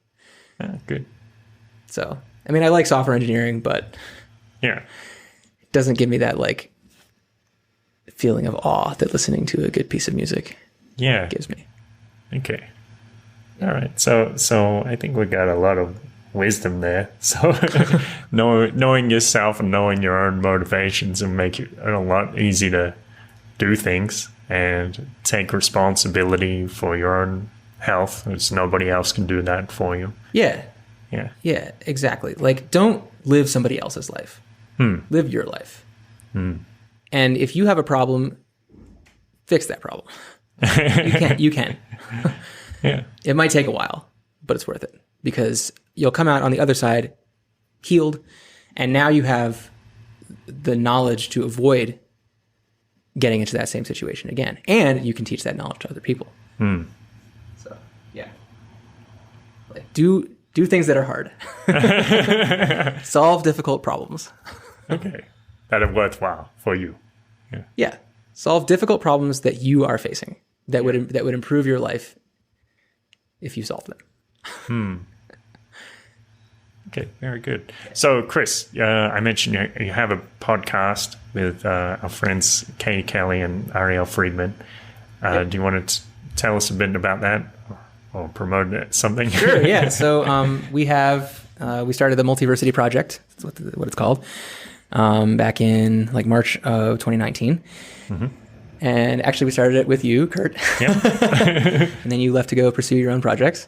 Good. So, I mean, I like software engineering, but it doesn't give me that like feeling of awe that listening to a good piece of music gives me. Okay. All right. So I think we got a lot of wisdom there. So knowing yourself and knowing your own motivations will make it a lot easier to do things and take responsibility for your own health, because nobody else can do that for you. Yeah, exactly. Like, don't live somebody else's life. Live your life. And if you have a problem, fix that problem. You can. Yeah. It might take a while, but it's worth it, because you'll come out on the other side healed, and now you have the knowledge to avoid getting into that same situation again. And you can teach that knowledge to other people. So, yeah. Like, do things that are hard. Solve difficult problems. Okay. That are worthwhile for you. Yeah. Solve difficult problems that you are facing that would improve your life if you solve them. Okay, very good. So, Chris, I mentioned you have a podcast with our friends Katie Kelly and Ariel Friedman. Do you want to tell us a bit about that or promote something? Sure, yeah. So we started the Multiversity Project, that's what it's called, back in like March of 2019. And actually we started it with you, Kurt. And then you left to go pursue your own projects.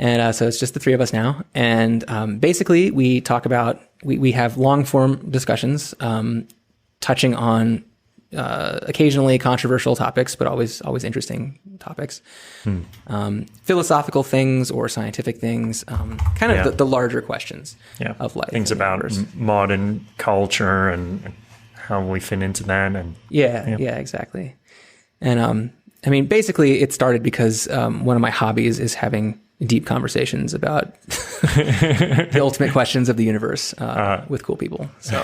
And so it's just the three of us now. And basically, we talk about, we have long form discussions, touching on occasionally controversial topics, but always interesting topics. Philosophical things or scientific things, kind of the larger questions of life. Things about modern culture and how we fit into that. And yeah, exactly. And I mean, basically, it started because one of my hobbies is having deep conversations about the ultimate questions of the universe with cool people. So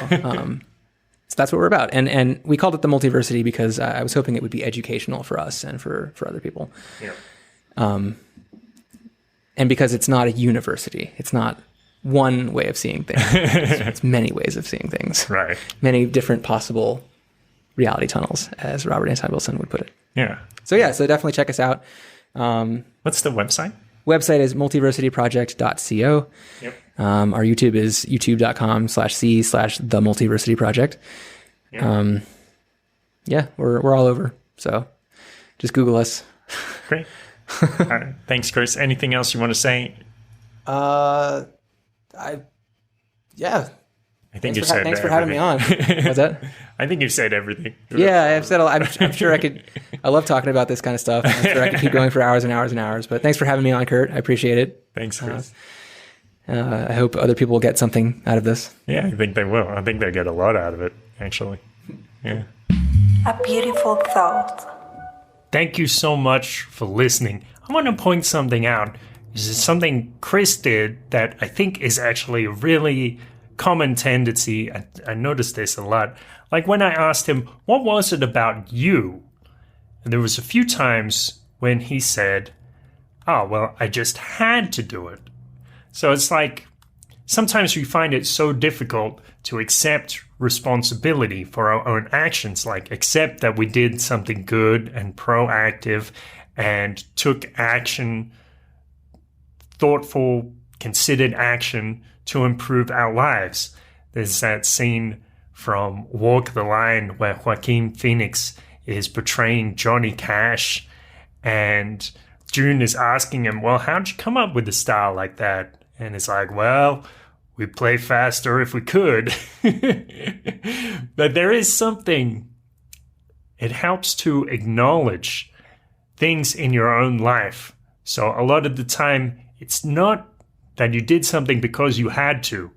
that's what we're about. And we called it the Multiversity because I was hoping it would be educational for us and for other people. And because it's not a university, it's not one way of seeing things. It's many ways of seeing things. Right. Many different possible reality tunnels, as Robert Anton Wilson would put it. Yeah. So definitely check us out. What's the website? Website is multiversityproject.co. Our YouTube is youtube.com/c/the multiversity project. We're all over. So just Google us. Great. All right. Thanks, Chris. Anything else you want to say? I think you said. Thanks for having me on. What's that? I think you said everything. Yeah, I've said. I'm sure I could. I love talking about this kind of stuff. I'm sure I could keep going for hours and hours and hours. But thanks for having me on, Kurt. I appreciate it. Thanks, Chris. I hope other people will get something out of this. Yeah, I think they will. I think they get a lot out of it, actually. Yeah. A beautiful thought. Thank you so much for listening. I want to point something out. This is something Chris did that I think is actually a really common tendency. I noticed this a lot. Like when I asked him, what was it about you? And there was a few times when he said, oh, well, I just had to do it. So it's like sometimes we find it so difficult to accept responsibility for our own actions, like accept that we did something good and proactive and took action, thoughtful, considered action to improve our lives. There's that scene from Walk the Line where Joaquin Phoenix is portraying Johnny Cash and June is asking him, well, how'd you come up with a style like that? And it's like, well, we play faster if we could. But there is something, it helps to acknowledge things in your own life. So a lot of the time, it's not that you did something because you had to.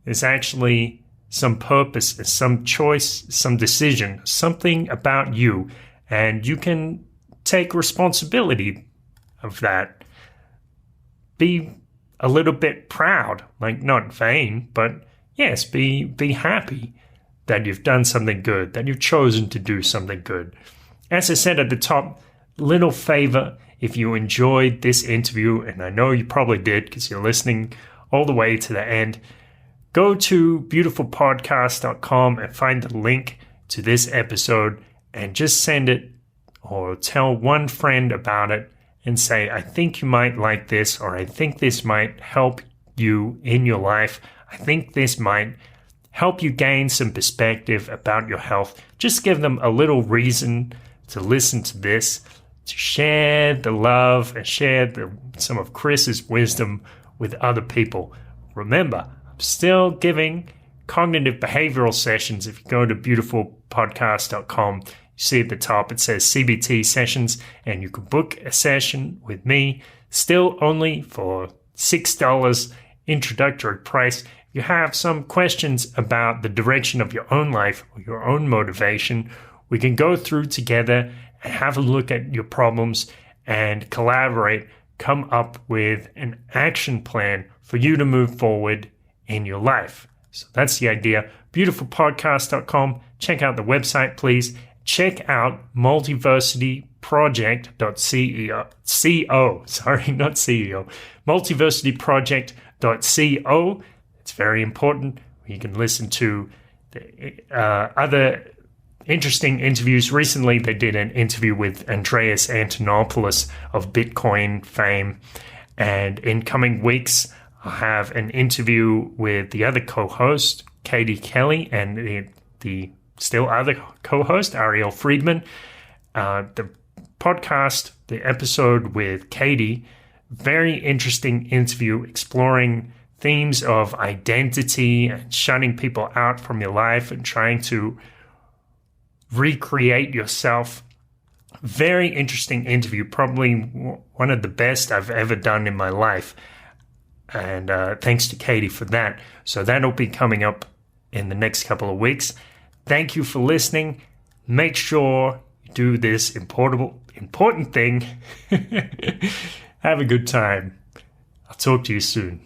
There's actually some purpose, some choice, some decision, something about you, and you can take responsibility of that. Be a little bit proud, like not vain, but yes, be happy that you've done something good, that you've chosen to do something good. As I said at the top, little favor, if you enjoyed this interview, and I know you probably did because you're listening all the way to the end, go to beautifulpodcast.com and find the link to this episode and just send it or tell one friend about it and say, I think you might like this, or I think this might help you in your life. I think this might help you gain some perspective about your health. Just give them a little reason to listen to this, to share the love and share some of Chris's wisdom with other people. Remember, I'm still giving cognitive behavioral sessions. If you go to beautifulpodcast.com, you see at the top it says CBT sessions, and you can book a session with me, still only for $6 introductory price. If you have some questions about the direction of your own life or your own motivation, we can go through together and have a look at your problems and collaborate, come up with an action plan for you to move forward in your life. So that's the idea. Beautifulpodcast.com. Check out the website, please. Check out multiversityproject.co. Sorry, not CEO. Multiversityproject.co. It's very important. You can listen to the other interesting interviews. Recently, they did an interview with Andreas Antonopoulos of Bitcoin fame. And in coming weeks, I'll have an interview with the other co-host, Katie Kelly, and the still other co-host, Ariel Friedman. The podcast, the episode with Katie, very interesting interview exploring themes of identity and shutting people out from your life and trying to recreate yourself. Very interesting interview, probably one of the best I've ever done in my life. And thanks to Katie for that. So that'll be coming up in the next couple of weeks. Thank you for listening. Make sure you do this important thing. Have a good time. I'll talk to you soon.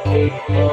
Thank you.